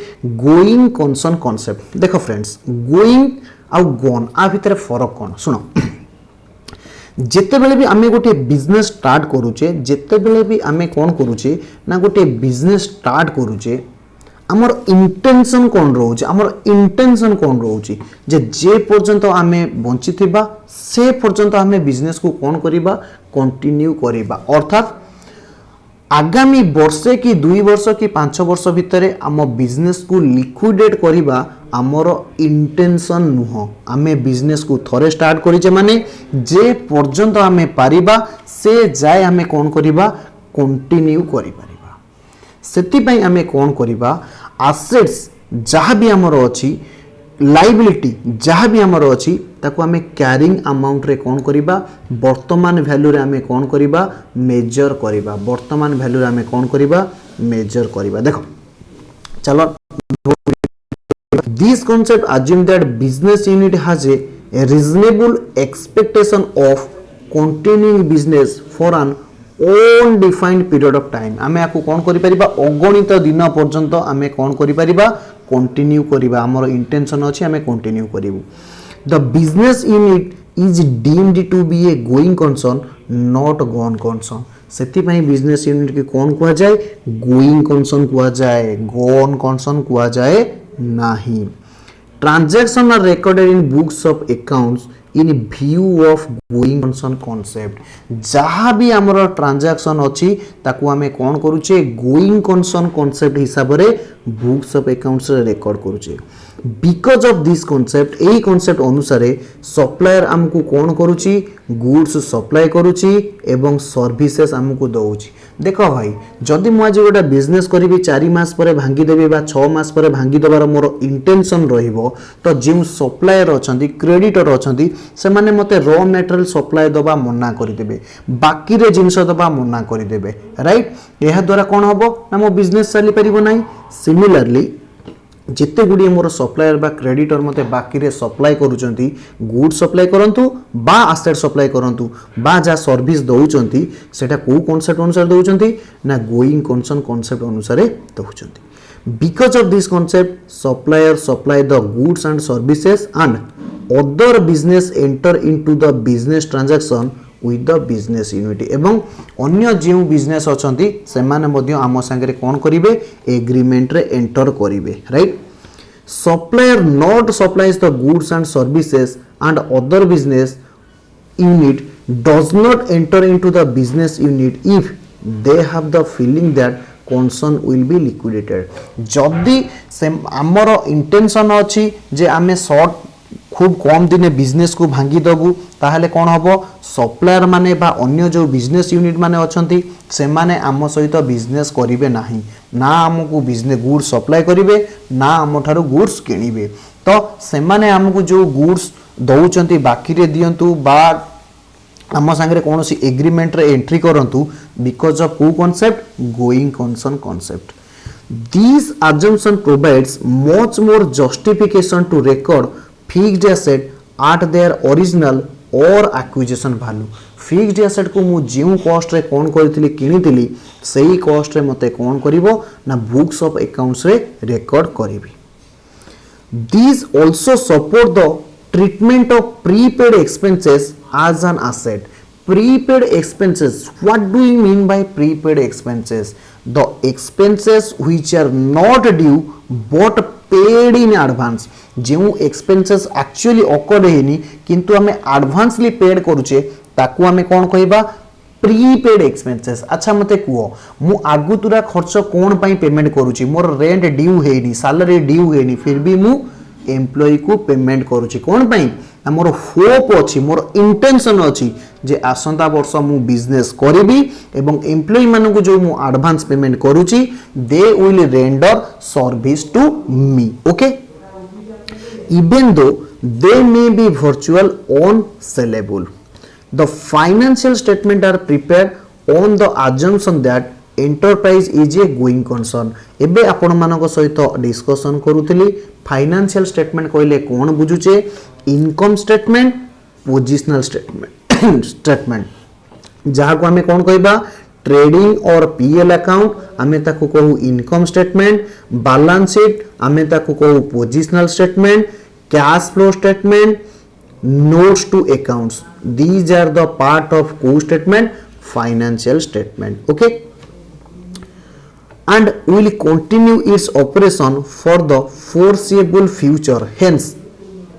going concern concept देखो फ्रेंड्स going आउ गॉन आ भितर फरक कौन शुण जिते बेले भी आमे गोटे बिजनेस स्टार्ट करूचे जिते बेले भी आमे कौन करूचे ना गोटे बिजनेस स्टार्ट करूचे आमर इंटेंशन कौन रोचे आमर इंटेंशन कौन रोचे जे पर्यंत आमे बंची थिबा से पर्यंत आमे बिजनेस को कौन करिबा कंटिन्यू करिबा अर्थात आगामी वर्षे कि 2 वर्ष कि 5 वर्ष भितर आम बिजनेस को लिक्विडेट करिबा आमर इंटेंशन नुह आमे बिजनेस को थरे स्टार्ट करिचे माने जे पर्यंत आमे पारिबा से जाय आमे कोन करिबा कंटिन्यू करि परिबा सेति पई आमे कोन करिबा एसेट्स जहाँ भी आमर अछि लाइबिलिटी जहाँ भी आमर अछि ताको आमे कैरिंग अमाउंट रे कोन करिबा वर्तमान वैल्यू रे आमे कोन करिबा मेजर करिबा वर्तमान वैल्यू रे आमे कोन करिबा मेजर करिबा देखो चलो this concept assume that business unit has a reasonable expectation of continuing business for an undefined period of time आमे आको कोन करि परिबा अगणित दिन पर्यंत आमे कोन करि परिबा कंटिन्यू करिबा हमर इंटेंशन अछि आमे continue करिवु the business unit is deemed to be a going concern not gone concern सेति पई बिजनेस यूनिट के कोन कुआ जाय गोइंग कंसर्न कुआ जाय गॉन कंसर्न कुआ जाय नाही transaction are recorded in books of accounts in view of going concern concept जहाँ भी हमर ट्रांजैक्शन अछि ताकू हमें कोन करूचे गोइंग कंसर्न कांसेप्ट हिसाब रे बुक्स ऑफ अकाउंट्स रे रिकॉर्ड करूचे because of this concept AE concept अनुसार सप्लायर हमकु कोन करूची गुड्स सप्लाई करूची एवं सर्विसेस हमकु दउची देखो भाई जदि मु आज गोटा बिजनेस करिबी 4 मास परे भांगी देबी बा 6 मास परे भांगी देबार मोर इंटेंशन रहिबो तो जे सप्लायर अछंती क्रेडिटर अछंती से माने मते रॉ मटेरियल सप्लाई दबा मना करि देबे बाकी रे जिंस दबा मना करि देबे राइट एहा द्वारा कोन हबो ना मो बिजनेस चली परिबो नाही सिमिलरली जिते गुडी मोर सप्लायर बा क्रेडिटर मते बाकी रे सप्लाई करूचंती गुड सप्लाई करंतु बा एसेट सप्लाई करंतु बा जा सर्विस दउचंती सेटा को कांसेप्ट अनुसार दउचंती ना गोइंग कंसर्न कांसेप्ट अनुसार दउचंती because of this concept supplier supply the goods and services and other business enter into the business transaction with the business unit एवं अन्य जो बिजनेस अछंती से माने मध्य आम संगे कोन करिवे एग्रीमेंट रे एंटर करिवे right Supplier not supplies the goods and services and other business unit does not enter into the business unit if they have the feeling that concern will be liquidated. जदि से आमर intention अच्छी जे आमे short खूब कम दिन business को भांगी दबु ताहले कौन हम सप्लायर माने बा अन्य जो बिजनेस यूनिट माने अच्छी से माने आम सहित बिजनेस करेंगे नहीं ना आमको बिजनेस गुड्स सप्लाई करेंगे ना आम ठारू गुड्स किणिबे तो से माने आमको जो गुड्स दौरान बाकी रे दियंतु बा आम सांगे कौन सी एग्रीमेंट रे एंट्री करंतु बिकॉज ऑफ को concept going concern concept this assumption provides much more justification to record fixed asset at their original or acquisition value fixed asset को मु जिउ कॉस्ट रे कोन करथिली किनिथिली सेही कॉस्ट रे मते कोन करिवो ना बुक्स ऑफ अकाउंट्स रे record करिवि these also support the treatment of prepaid expenses as an asset prepaid expenses what do you mean by prepaid expenses the expenses which are not due but paid in advance जो expenses actually occur हेनी किंतु हमें advancely paid करूचे ताकू हमें कौन कहबा prepaid expenses अच्छा मते कुह मु आगु तुरा खर्च कोन पई पेमेंट करूची मोर रेंट ड्यू हेनी सैलरी ड्यू हेनी फिर भी मु एम्प्लॉय को पेमेंट करूची कोन पई मोर होप अछि मोर इंटेंशन अछि जे आसंता वर्ष मु बिजनेस करिबी एवं एम्प्लॉय मानन को जो मु एडवांस पेमेंट करूची they will render service to me okay even though they may be virtual on sellable the financial statement are prepared on the assumption that enterprise is a going concern एबे आपण मानक सहित discussion करूथली financial statement कहले कोन बुझुचे income statement positional statement जहा को हमें कोन कहबा trading और पीएल अकाउंट हमें ताकू कहू इनकम स्टेटमेंट बैलेंस शीट हमें ताकू कहू positional statement cash flow statement notes to accounts these are the part of core statement financial statement okay and will continue its operation for the foreseeable future hence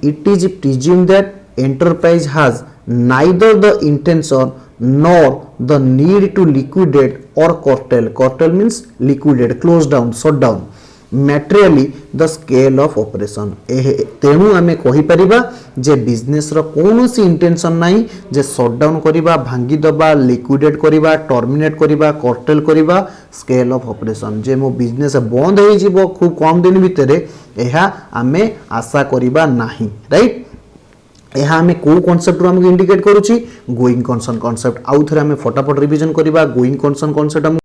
it is presumed that enterprise has neither the intention nor the need to liquidate or curtail means liquidate close down shut down materially the scale of operation तेणु आमे कहि परिबा जे business रो कोनोसी intention नाही जे shut down करिबा भांगी दबा liquidate करिबा terminate करिबा कर्टेल करिबा स्केल ऑफ ऑपरेशन जे मो बिजनेस बंद होई जिवो खूब कम दिन भितरे एहा आमे आशा करिबा नाही राइट यह आम कौ कनसेप्ट आमको इंडिकेट करुच्ची गोइंग कंसर्न कनसेप्ट आउ थे आम फटाफट रिविजन करवा गोइंग कंसर्न कनसेप्ट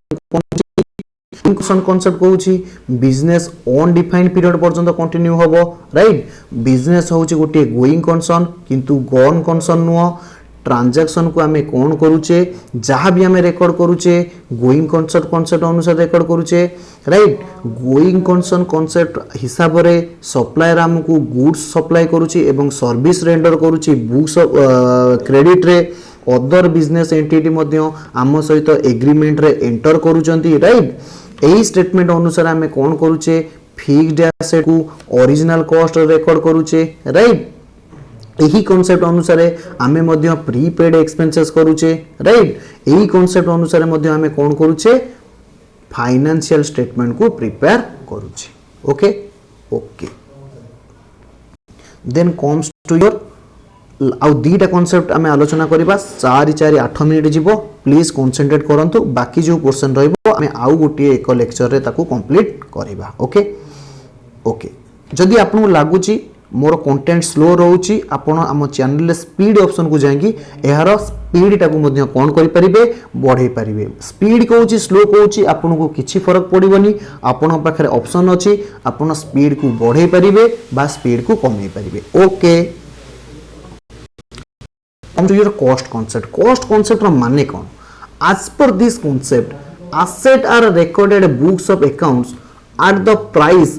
कनसेप्ट कहूँ बिजनेस अनडिफाइंड पीरियड पर्यंत कंटिन्यू हम राइट बिजनेस हूँ गोटे गोइंग कंसर्न किंतु गन कंसर्न नुह ट्रांजैक्शन को आम कौन करुचे जहाँ भी आम रेकर्ड करुचे गोइंग कनसेप्ट अनुसार रेकर्ड करुचे राइट गोइंग कंसर्न कनसेप्ट हिसाब रे सप्लायर आमको गुड्स सप्लाई करुची एवं सर्विस रेंडर करुची बुक्स क्रेडिट रे अदर बिजनेस एंटिटी मध्य आम सहित एग्रीमेंट रे एंटर करूचंती राइट एही स्टेटमेंट अनुसार आम कौन करुचे फिक्स्ड एसेट को ओरिजिनल कॉस्ट रेकर्ड करुचे राइट यही कॉन्सेप्ट अनुसार आमे मध्य प्रीपेड एक्सपेंसेस करूचे राइट यही कॉन्सेप्ट अनुसार मध्य आमे कौन करूचे फाइनेंशियल स्टेटमेंट को प्रिपेयर करूचे okay okay then comes to your आउ दीटा कॉन्सेप्ट आमे आलोचना करिबा 4-8 मिनिट जीवो प्लीज कंसंट्रेट करंतु बाकी जो क्वेश्चन रहइबो आमे आउ गोटी एक लेक्चर रे ताकू कंप्लीट करिबा ओके ओके जदी आपन लागुची मोर कंटेंट स्लो रोची आपण आम चैनल स्पीड ऑप्शन को जाएंगी यार स्पीड टाकू मध्य कौन करि परिबे बढ़ाई परिबे स्पीड कहूची स्लो कहूची आपन को किछि फरक पड़िबनी आपन पाखरे ऑप्शन अछि आपन स्पीड को बढ़ाई परिबे बा स्पीड को कमाई परिबे okay come to your cost concept रो माने कोन as per this concept asset are recorded books of accounts at the price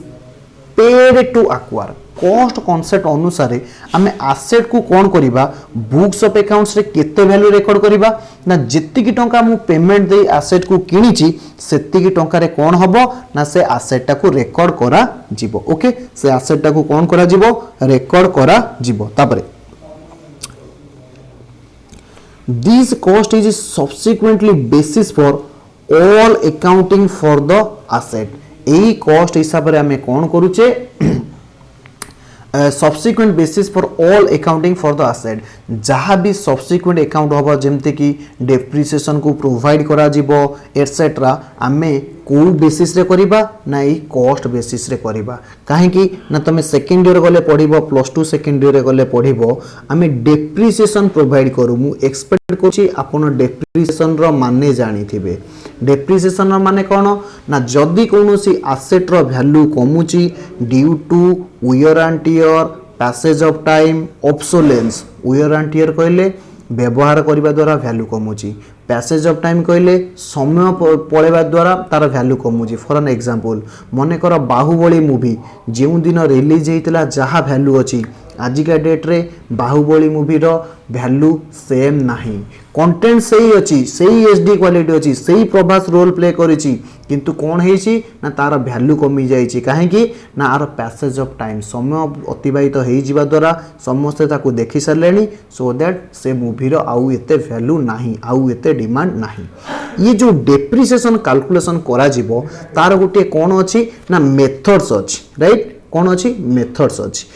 paid to acquire cost concept अनुसार आम आसेट को कौन करवा बुक्स ऑफ अकाउंट्स रे केते वैल्यू रेकॉर्ड करवा ना जितकी टंका मु पेमेंट दे आसेट को किनीची सेतिकी टंका रे कौन हबो ना से आसेट टा को रेकॉर्ड करा जिवो ओके से आसेट टा को कौन करा जिवो रेकॉर्ड करा जिवो तापरे this cost is subsequently basis for all accounting for the asset एही कॉस्ट हिसाब रे हमें कौन करूचे subsequent basis for all accounting for the asset जहाँ भी सब्सिक्वेंट अकाउंट हम जमती कि डेप्रिसिएशन को प्रोवाइड करा जिवो एटसेट्रा आमे को बेसिस रे करिबा ना ई कॉस्ट बेसिस रे करिबा काहे ना तुम सेकेंड ईयर गले पढ़िबो +2 सेकेंड ईयर गले पढ़िबो आमे डेप्रिसिएशन प्रोवाइड करू मु एक्सपेक्ट करछि आपण डेप्रिसिएशन रो माने जानि थिबे डेप्रिसिएशन रो माने कोन ना जदी कोनोसी एसेट रो वैल्यू कमुची due to wear and tear passage of time obsolescence wear and tear कहले व्यवहार करने द्वारा वैल्यू कमुची पैसेज ऑफ टाइम कहले समय पड़ेबा द्वारा तार वैल्यू कमुची फॉर एन एग्जांपल मन कर बाहुबली मूवी जो दिन रिलीज होता जहाँ वैल्यू अच्छी आजिका डेट रे बाहुबली मूवी रो वैल्यू सेम नाही कंटेंट सही अच्छी सही एचडी क्वालिटी अच्छी सही प्रभास रोल प्ले करिछि किंतु कौन है ना तार वैल्यू कमी जाइए कहीं ना आर पैसेज ऑफ टाइम समय अतिबाहित हो जावा द्वारा समस्ते ताकू देखी सारे सो दैट से मूवीर आउ एते वैल्यू नाही आउ एते डिमांड नाही ये जो डेप्रिसिएशन कैलकुलेशन करा जिवो तार गोटे कौन अच्छी ना मेथड्स अच्छी राइट कौन अच्छी मेथड्स अच्छी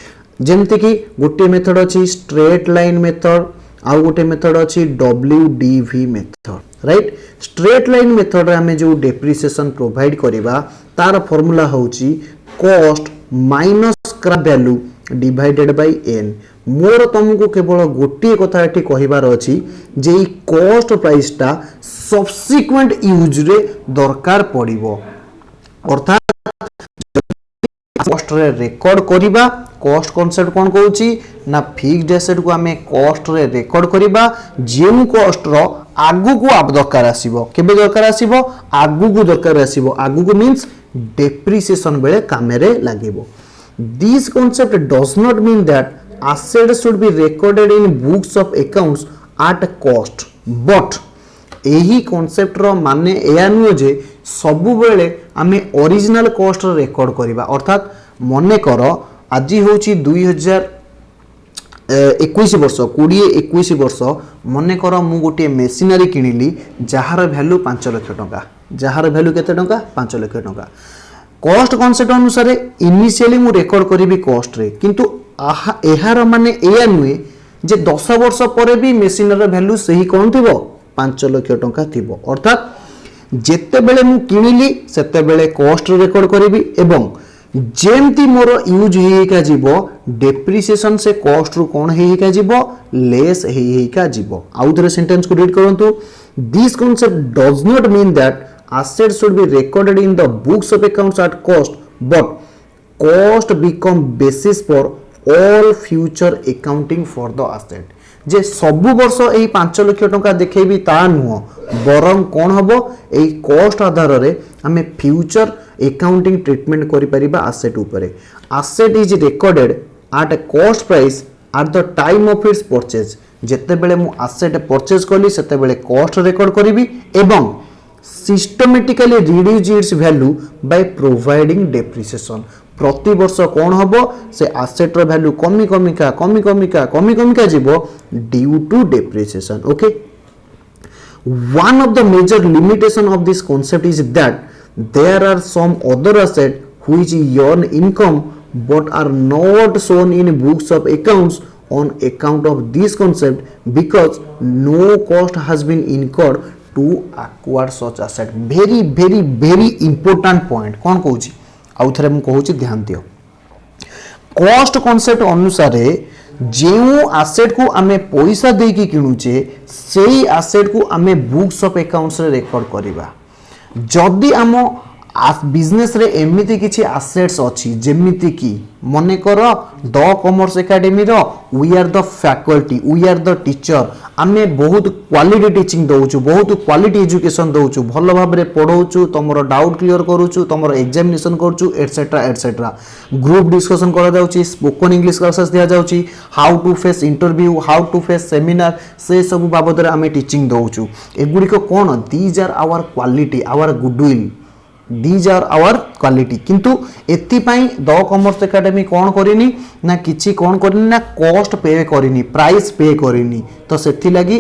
जेमती कि गोटे मेथड अच्छी स्ट्रेट लाइन मेथड आउ गोटे मेथड अच्छी WDV method right straight line method आमे जो डेप्रिसिएशन प्रोवाइड करिबा तार फार्मूला होची cost minus scrap value divided by n मोर तुमको केवल गोटे कथा एठी कहिबार अछि जे ई कॉस्ट प्राइस टा सब्सिक्वेंट यूज रे दरकार पड़िबो अर्थात कॉस्ट रे रेकॉर्ड करिबा कॉस्ट कांसेप्ट कोन कहूची ना फिक्स्ड एसेट को हमें कॉस्ट रे रेकॉर्ड करिबा जेउ कॉस्ट रो आगु को आप दरकार आसीबो केबे दरकार आसीबो आगु को दरकार आसीबो आगु को मींस डेप्रिसिएशन बेले कामेरे लागिबो this concept does not mean that asset should be recorded in books of accounts at cost but एही कांसेप्ट रो माने एया नुह जे सबु बेले आमे ओरिजिनल कॉस्ट रो रेकॉर्ड करिबा अर्थात मने करो आज होची 2021 वर्ष 20-21 वर्ष मने करो मु गोटे मेशिनरी किनिली जहार वैल्यू 5 लाख टका जहार वैल्यू केते टका 5 लाख टका कॉस्ट कांसेप्ट अनुसार इनिशियली मु रेकॉर्ड करिबी कॉस्ट रे किंतु एहार माने एया नुहे जे 10 वर्ष पर भी मेशिनर वैल्यू सही कौन थिबो 5 लाख टका थिबो अर्थात जेते बेले मु किनिली सेते बेले कॉस्ट रेकॉर्ड करिबी एवं जेमती मोर यूज हेका जीवो डेप्रिसिएशन से कॉस्ट रु कोन हेका जीवो लेस हेका जीवो आउ थरे सेंटेंस को रीड करंतु this concept does not mean that assets should be recorded in the books of accounts at cost but cost become basis for all future accounting for the asset जे सबु वर्ष एही 5 लाख टका देखैबी ता नुह बरम कोन हबो एही कॉस्ट आधार रे हमें फ्यूचर अकाउंटिंग ट्रीटमेंट करि परिबा एसेट ऊपरे asset is recorded at a cost price at the time of its purchase जेते बेले मु एसेट परचेज करली सेते बेले कॉस्ट रिकॉर्ड करिवि एवं systematically reduce it's value by providing depreciation प्रति वर्ष कौन हबो से एसेट रो वैल्यू कमी कमिका जीवो due to depreciation okay one of the major limitation of this concept is that there are some other asset which earn income but are not shown in books of accounts on account of this concept because no cost has been incurred to acquire such asset very important point कौन कहूची आउ थरे मु कहूची ध्यान दियो cost concept अनुसार जो asset को आमे पैसा दे की किनुचे सेही एसेट को आमे बुक्स ऑफ अकाउंट्स रे रेकॉर्ड करिबा जदी आम बिजनेस रे एमिति किछि एसेट्स अछि जेमिति कि मने कर द कॉमर्स एकेडमी रो we are the faculty we are the teacher आमे बहुत क्वालिटी टीचिंग दउछु बहुत क्वालिटी एजुकेशन दउछु भलो भाबरे पढौछु तमरो डाउट क्लियर करूछु तमरो एग्जामिनेशन करछु एटसेट्रा एटसेट्रा ग्रुप डिस्कशन करा जाउची स्पोकन इंग्लिश क्लासेस दिया जाउची how to face interview how to face seminar से सब बाबद रे आमे टीचिंग दउछु एगुडी को कोन these are our quality our goodwill these are our quality किंतु एति पई द कॉमर्स एकेडमी कोन करिनी ना किछि कोन करिनी ना कॉस्ट पे करिनी प्राइस पे करिनी तो सेथि लागि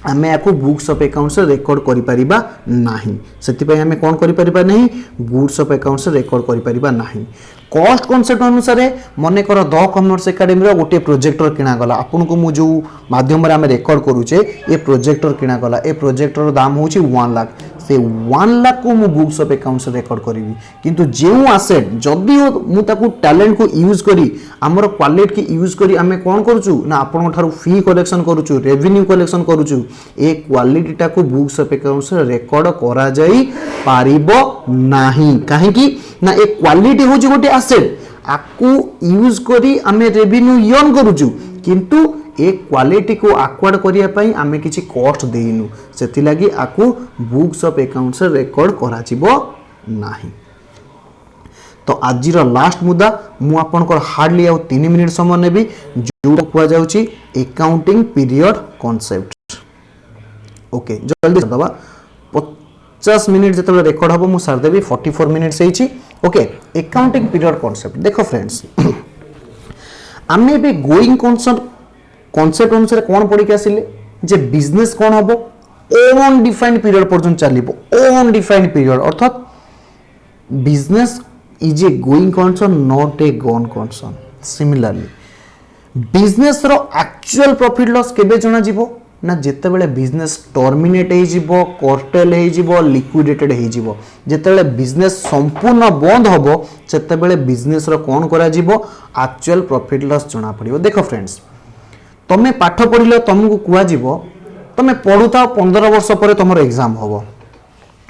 आमे याकू बुक्स ऑफ अकाउंट्स रेकॉर्ड करि परिबा नाही सेथि पई आमे कोन करि परिबा नाही बुक्स ऑफ अकाउंट्स रेकॉर्ड करि परिबा नाही कॉस्ट कॉन्सेप्ट अनुसार मने कर द कॉमर्स एकेडमी रो गोटे प्रोजेक्टर किना गला आपन को मु जो माध्यम रे आमे रेकॉर्ड करूचे ए प्रोजेक्टर किना गला ए प्रोजेक्टर दाम होची 1 लाख से 1 लाख को मु बुक्स ऑफ अकाउंट्स रेकॉर्ड करिवि किंतु जेउ एसेट जदी मु ताकू टैलेंट को यूज करी हमर क्वालिटी की यूज करी आमे कोन करूचु ना आपन ठारू फी कलेक्शन करूचु रेवेन्यू कलेक्शन करूचु ए क्वालिटी टा को बुक्स ऑफ अकाउंट्स रेकॉर्ड करा जाई पारिबो नाही काहे कि ना ए क्वालिटी होची गोटे एसेट आकू यूज करी आमे रेवेन्यू यर्न करूचु किंतु ए क्वालिटी को एक्वायर्ड करिया पई आमे किछि कॉस्ट देइनु सेति लागि आकू बुक्स ऑफ अकाउंट्स रेकॉर्ड करा जिवो नाही तो आजिर लास्ट मुद्दा मु आपन को हार्डली आउ 3 मिनिट समय नेबी जो कुआ जाउची अकाउंटिंग पीरियड कांसेप्ट ओके जल्दी दबा 50 मिनिट जतले रेकॉर्ड हबो मु सार देबी 44 मिनिट सेइची ओके अकाउंटिंग पीरियड कांसेप्ट देखो फ्रेंड्स आमे बे गोइंग कॉन्सेप्ट अनुसार कौन पढ़ी आसिले जे बिजनेस कौन हम ओन डिफाइंड पीरियड पर्यंत चलो ओन डिफाइंड पीरियड अर्थात business is a going concern not a gone concern similarly business रो एक्चुअल प्रॉफिट लॉस केबे जणा जीवो ना जेते बेले बिजनेस टर्मिनेट हे जीवो कर्टेल हे जीवो लिक्विडेटेड हे जीवो जेते बेले बिजनेस संपूर्ण बंद होबो सेते बेले बिजनेस रो कोन करा जीवो एक्चुअल प्रॉफिट लॉस जणा पड़िबो देखो फ्रेंड्स तमे पाठ पढ़िले तुमको कुआ जीवो तमे पढुता 15 वर्ष पर तुमर एग्जाम होबो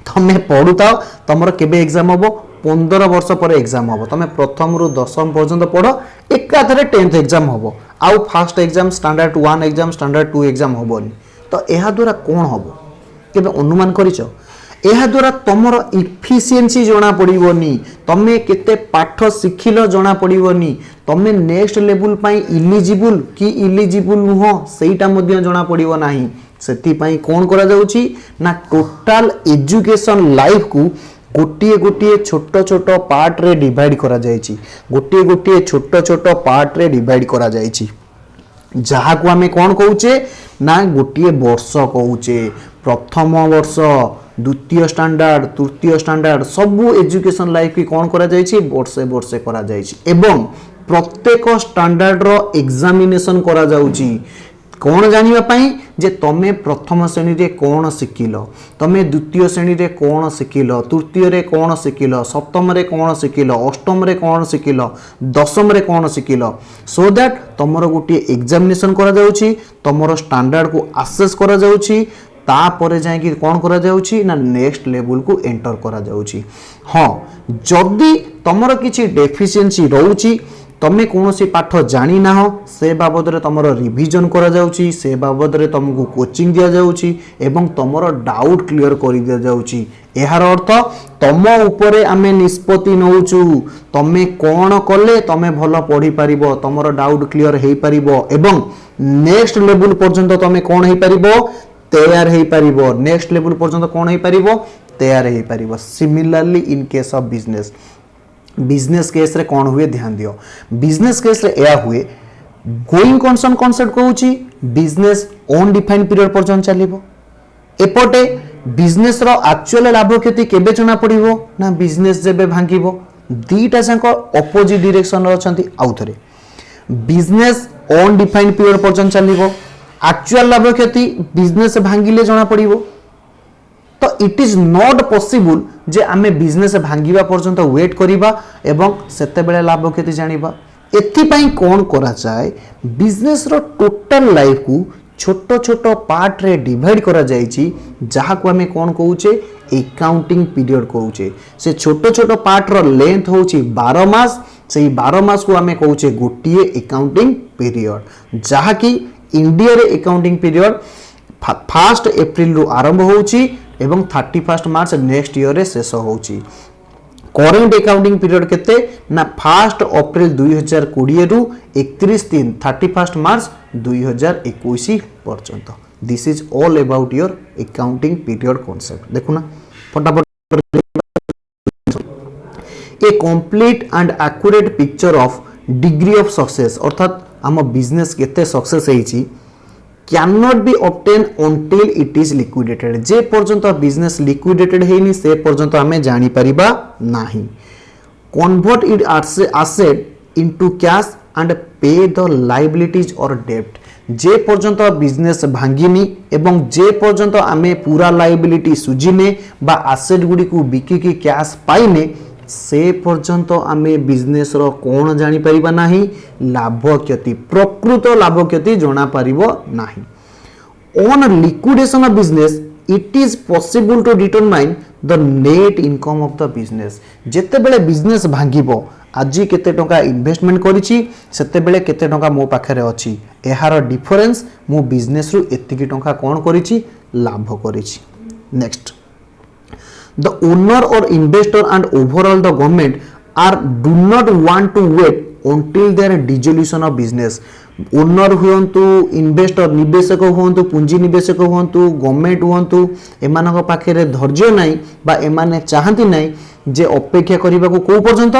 तमे पढुता तुमर केबे एग्जाम होबो 15 वर्ष पर एग्जाम होबो तमे प्रथम रु 10वीं पर्यंत पढो एकाथरे 10th एग्जाम होबो आउ first exam standard 1 exam standard 2 exam होबोनी तो एहा द्वारा कोन होबो केबे अनुमान करिचो एहा द्वारा तमर इफिशिएंसी जणा पड़िबोनी तमे केते पाठ सिखिलो जणा पड़िबोनी तमे नेक्स्ट लेवल पई इलिजिबल की इलिजिबल नुहो सेटा मध्ये जणा पड़िबो नाही सेति पई कोन करा जाउची ना टोटल एजुकेशन लाइफ को गोटिए गोटिए छोट छोट पार्ट रे डिवाइड करा जायची गोटिए गोटिए छोट छोट पार्ट रे डिवाइड करा जायची जहा को हमें कोन कहूचे ना गोटिए वर्ष कहूचे प्रथम वर्ष द्वितीय स्टैंडर्ड तृतीय स्टैंडर्ड सबु एजुकेशन लाइफ की कोन करा जायची वर्षे वर्षे करा जायची एवं प्रत्येक स्टैंडर्ड रो एग्जामिनेशन करा जाउची कोन जानिबा पई जे तमे प्रथम श्रेणी रे कोन सिखिलो तमे द्वितीय श्रेणी रे कोन सिखिलो तृतीय रे कोन सिखिलो सप्तम रे कोन सिखिलो अष्टम रे कोन सिखिलो दशम रे कोन सिखिलो सो दैट तमरो गोटी एग्जामिनेशन करा जाउची तमरो स्टैंडर्ड को असेस करा जाउची तापर जाए कि कौन करा जाउची ना नेक्स्ट लेवल को एंटर करा जाउची हां जदी तमरो किछि डेफिशिएंसी रहउची तमे कोनोसी पाठ जानि ना हो से बाबद रे तमरो रिवीजन करा जाउची से बाबद रे तुमको कोचिंग दिया जाउची एवं तमरो डाउट क्लियर करि दिया जाउची एहार अर्थ तम ऊपर आमे निष्पत्ति नउचू तमे कोन कले तमे भलो पढ़ी परिबो तमरो डाउट क्लियर हेई परिबो एवं नेक्स्ट लेवल पर्यंत तमे कोन हेई परिबो तैयार हेई परिबो नेक्स्ट लेवल पर्यंत कोन हेई परिबो तैयार हेई परिबो similarly in case of business case रे कोन हुए ध्यान दियो बिजनेस केस रे या हुए गोइंग कॉन्सर्न कांसेप्ट कहूची बिजनेस ओन डिफाइंड पीरियड पर्यंत चलिबो एपटे बिजनेस रो एक्चुअल लाभ क्षति केबे जणा पड़िबो ना बिजनेस जेबे भांगिबो दीटा संको ऑपोजिट डायरेक्शन रे अछंती आउथरे बिजनेस ओन डिफाइंड पीरियड पर्यंत चलिबो एक्चुअल लाभ क्षति बिजनेस भांगिले जणा पड़िबो तो इट इज नॉट पॉसिबल जे आमे बिजनेस भांगिबा पर्यंत वेट करिबा एवं सेते बेले लाभ क्षति जानिबा एथि पई कोन करा जाय बिजनेस रो टोटल लाइफ को छोट छोट पार्ट रे डिवाइड करा जायची जहा को हमें कोन कहूचे एकाउंटिंग पीरियड कहूचे से छोट छोट पार्ट रो लेंथ होची 12 मास से 12 मास को आमे कहूचे गोटिए एकाउंटिंग पीरियड जहा कि इंडिया रे एकाउंटिंग पीरियड 1 एप्रिल रु आरंभ होची एवं 31 मार्च नेक्स्ट ईयर रे शेष होची करेंट एकाउंटिंग पीरियड केते ना 1 अप्रैल 2020 रु 31 मार्च 2021 पर्यंत this is all about your accounting period concept देखो ना फटाफट a complete and accurate picture of degree of success अर्थात आम बिजनेस केते सक्सेस हेची can not be obtain until it is liquidated जे पर्यंत बिजनेस लिक्विडेटेड हेनी से पर्यंत आमे जानि परिबा नाही convert it asset into cash and pay the liabilities or debt जे पर्यंत बिजनेस भांगिनी एवं जे पर्यंत आमे पूरा लायबिलिटी सुजिने बा एसेट गुडी को बिकी की कैश पाइने से पर्यंत आमे बिजनेस रो कोन जानि परिबा नाही लाभ क्षति प्रकृत लाभ क्षति जना परिबो नाही on liquidation of business it is possible to determine the net income of the business जेते बेले बिजनेस भांगिबो आज केते टंका इन्वेस्टमेंट करिछि सेते बेले केते टंका मो पाखरे अछि एहार डिफरेंस मो बिजनेस रु एतिकी टंका कोन करिछि लाभ करिछि next the owner or investor and overall the government are do not want to wait until their dissolution of business owner हुंतु इन्वेस्टर निवेशक हुंतु पुंजी निवेशक हुंतु गवर्नमेंट हुंतु एमानक पाखरे धैर्य नाही बा एमाने चाहंती नाही जे अपेक्षा करिबा को को पर्यंत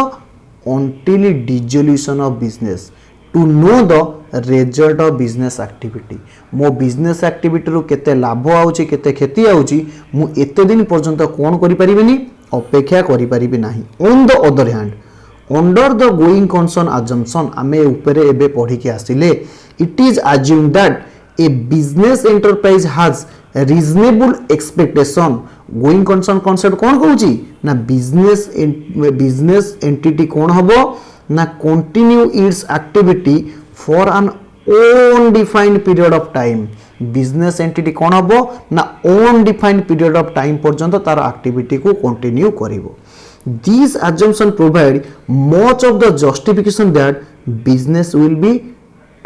until dissolution of business to know the result of business activity मो बिजनेस एक्टिविटी रु केते लाभ आउची केते क्षति आउची मु एते दिन पर्यंत कोन करि परिबेनी अपेक्षा करि परिबे नाही on the other hand under the going concern assumption आमे ऊपरे एबे पढी के आसिले it is assume that a business enterprise has reasonable expectation going concern concept कोन कहूची ना बिजनेस एंटिटी कोन हबो ना continue its activity for an undefined period of time business entity कोन हबो ना undefined period of time पर्यंत तार एक्टिविटी को कंटिन्यू करिवो this assumption provide much of the justification that business will be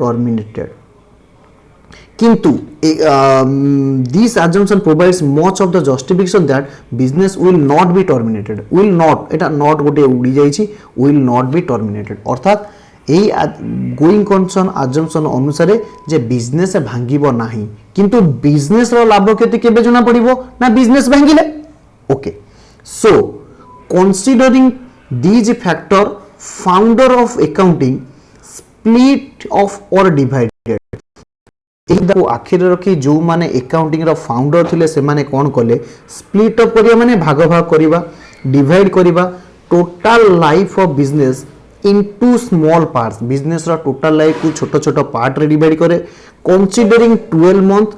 terminated किंतु this assumption provides much of the justification that business will not be terminated will not Etah not गोटे उडी जाईची will not be terminated अर्थात एई going concern assumption अनुसार जे business भांगिबो नाही किंतु business रो लाभ केते केबे जना पड़िबो ना बिजनेस भांगिले okay so considering these factor founder of accounting split off or divided एही आखिर रखी जो माने अकाउंटिंग रो फाउंडर थिले से माने कोन कले स्प्लिट अप करिया माने भाग भाग करिबा डिवाइड करिबा total life of business into small parts business रा total life को छोटो छोटो part रे divide करे considering 12 month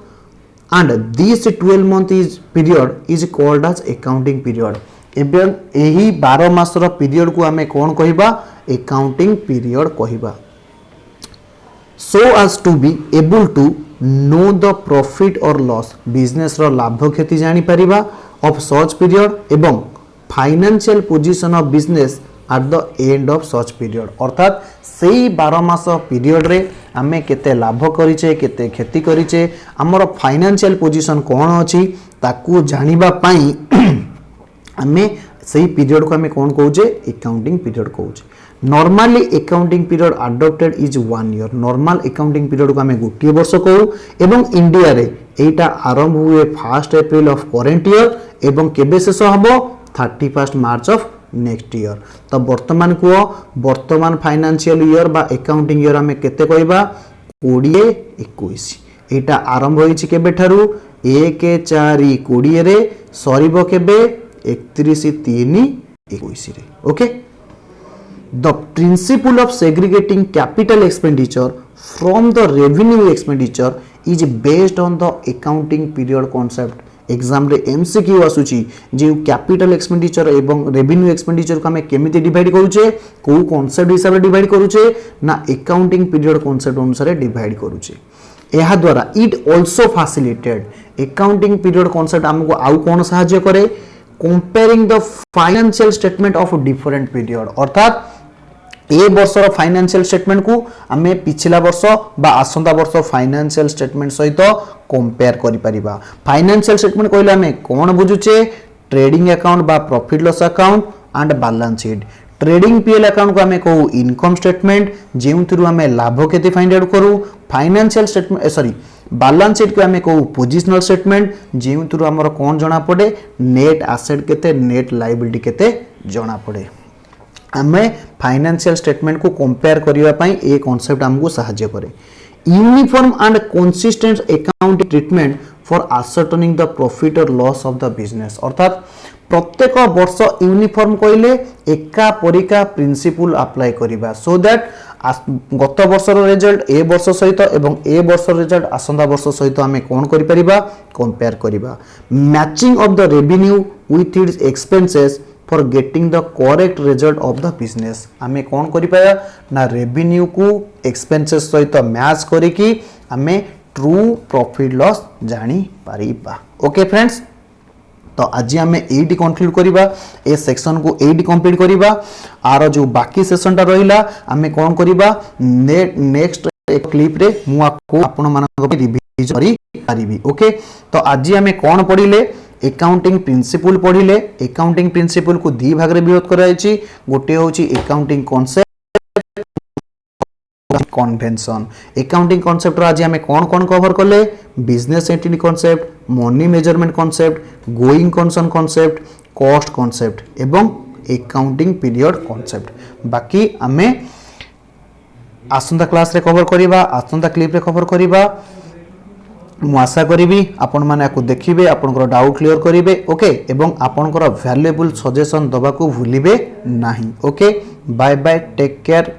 and this 12 month is period is called as accounting period एबेन एही 12 मास रा period को हमें कोन कहिबा accounting period कहिबा so as to be able to know the profit or loss business रा लाभ क्षति जानि परिबा of such period एवं financial position of business at the end of such period अर्थात सेही 12 मास पीरियड रे आमे केते लाभ करिचे केते क्षति करिचे हमर फाइनेंशियल पोजीशन कोन अछि ताकू जानिबा पई आमे सेही पीरियड को आमे कोन कहूचे अकाउंटिंग पीरियड कहूचे normally accounting period adopted is 1 year normal accounting period को आमे गोटी वर्ष कहू एवं इंडिया रे एटा आरंभ हुए 1 अप्रैल ऑफ करंट ईयर एवं केबे शेष हबो 31 मार्च ऑफ नेक्स्ट ईयर तो वर्तमान को वर्तमान फाइनेंशियल ईयर बा अकाउंटिंग ईयर हमें केते कहबा 2021 एटा आरंभ होईछि केबे ठारू 1/4/20 रे सरीबो केबे 31/3/21 रे okay the principle of segregating capital expenditure from the revenue expenditure is based on the accounting period concept exam रे एमसीक्यू आसुची जे कैपिटल एक्सपेंडिचर एवं रेवेन्यू एक्सपेंडिचर को हमें केमिति डिवाइड करूचे को कांसेप्ट हिसाब रे डिवाइड करूचे ना अकाउंटिंग पीरियड कांसेप्ट अनुसार डिवाइड करूचे एहा द्वारा it also facilitated accounting period concept हमको आउ कोन सहाय्य करे comparing the financial statement of different period अर्थात ए वर्षर फाइनेंशियल स्टेटमेंट को आमे पिछला वर्ष बा आसंता वर्ष फाइनेंशियल स्टेटमेंट सहित कंपेयर करि परिबा। फाइनेंशियल स्टेटमेंट कहले आमे कोन बुझुचे ट्रेडिंग अकाउंट बा profit loss account and balance sheet. Trading PL account को आमे कहू इनकम स्टेटमेंट जेउथरु आमे लाभ केते फाइंड आउट करू। Financial statement sorry balance sheet को आमे कहू पोजिशनल स्टेटमेंट जेउथरु हमर कोन जणा पड़े नेट एसेट केते नेट लायबिलिटी केते जणा पड़े। आमे फाइनेंशियल स्टेटमेंट को कंपेयर करिवा पई ए कांसेप्ट हमको सहायता करे। Uniform and consistent accounting treatment for ascertaining the profit और लॉस ऑफ द बिजनेस अर्थात प्रत्येक वर्ष यूनिफॉर्म कहले एका परिका प्रिंसिपल अप्लाई करिबा सो दैट गत वर्षर रिजल्ट ए वर्ष सहित एवं ए वर्षर रिजल्ट आसंता वर्ष सहित आमे कोन करि परिबा कंपेयर करिबा। Matching of the revenue with its expenses for getting the correct result of the business आमे कोन करि पाया ना रेवेन्यू को एक्सपेंसेस सहित मैच करिकी आमे ट्रू प्रॉफिट लॉस जानी पारिबा। ओके फ्रेंड्स तो आज आम ये कंक्लूड करिबा ए सेक्शन को एडी कंप्लीट करिबा। आर जो बाकी सेशन टा रहिला आमे कोन करिबा नेक्स्ट क्लिप रे मु आपन मानक रिवीजन करि पारिबी। ओके तो आज आमे कोन पढिले अकाउंटिंग प्रिंसिपल पढ़िले। अकाउंटिंग प्रिंसिपल को दी भाग रे विभक्त कराइछि गोटे होछि accounting concept convention. Accounting concept रो आज हमें कौन कौन कवर कले business entity concept money measurement concept going concern concept cost concept एवं अकाउंटिंग पीरियड कांसेप्ट। बाकी हमें आसंता क्लास रे कवर करिबा आसंता क्लिप रे कवर करिबा। मु आशा करी आपण माने को देखिबे आपनकर डाउट क्लियर करिवे। ओके एवं आपनकर वैल्यूएबल सजेशन दबा को भूलिबे नाही। Okay bye bye take care.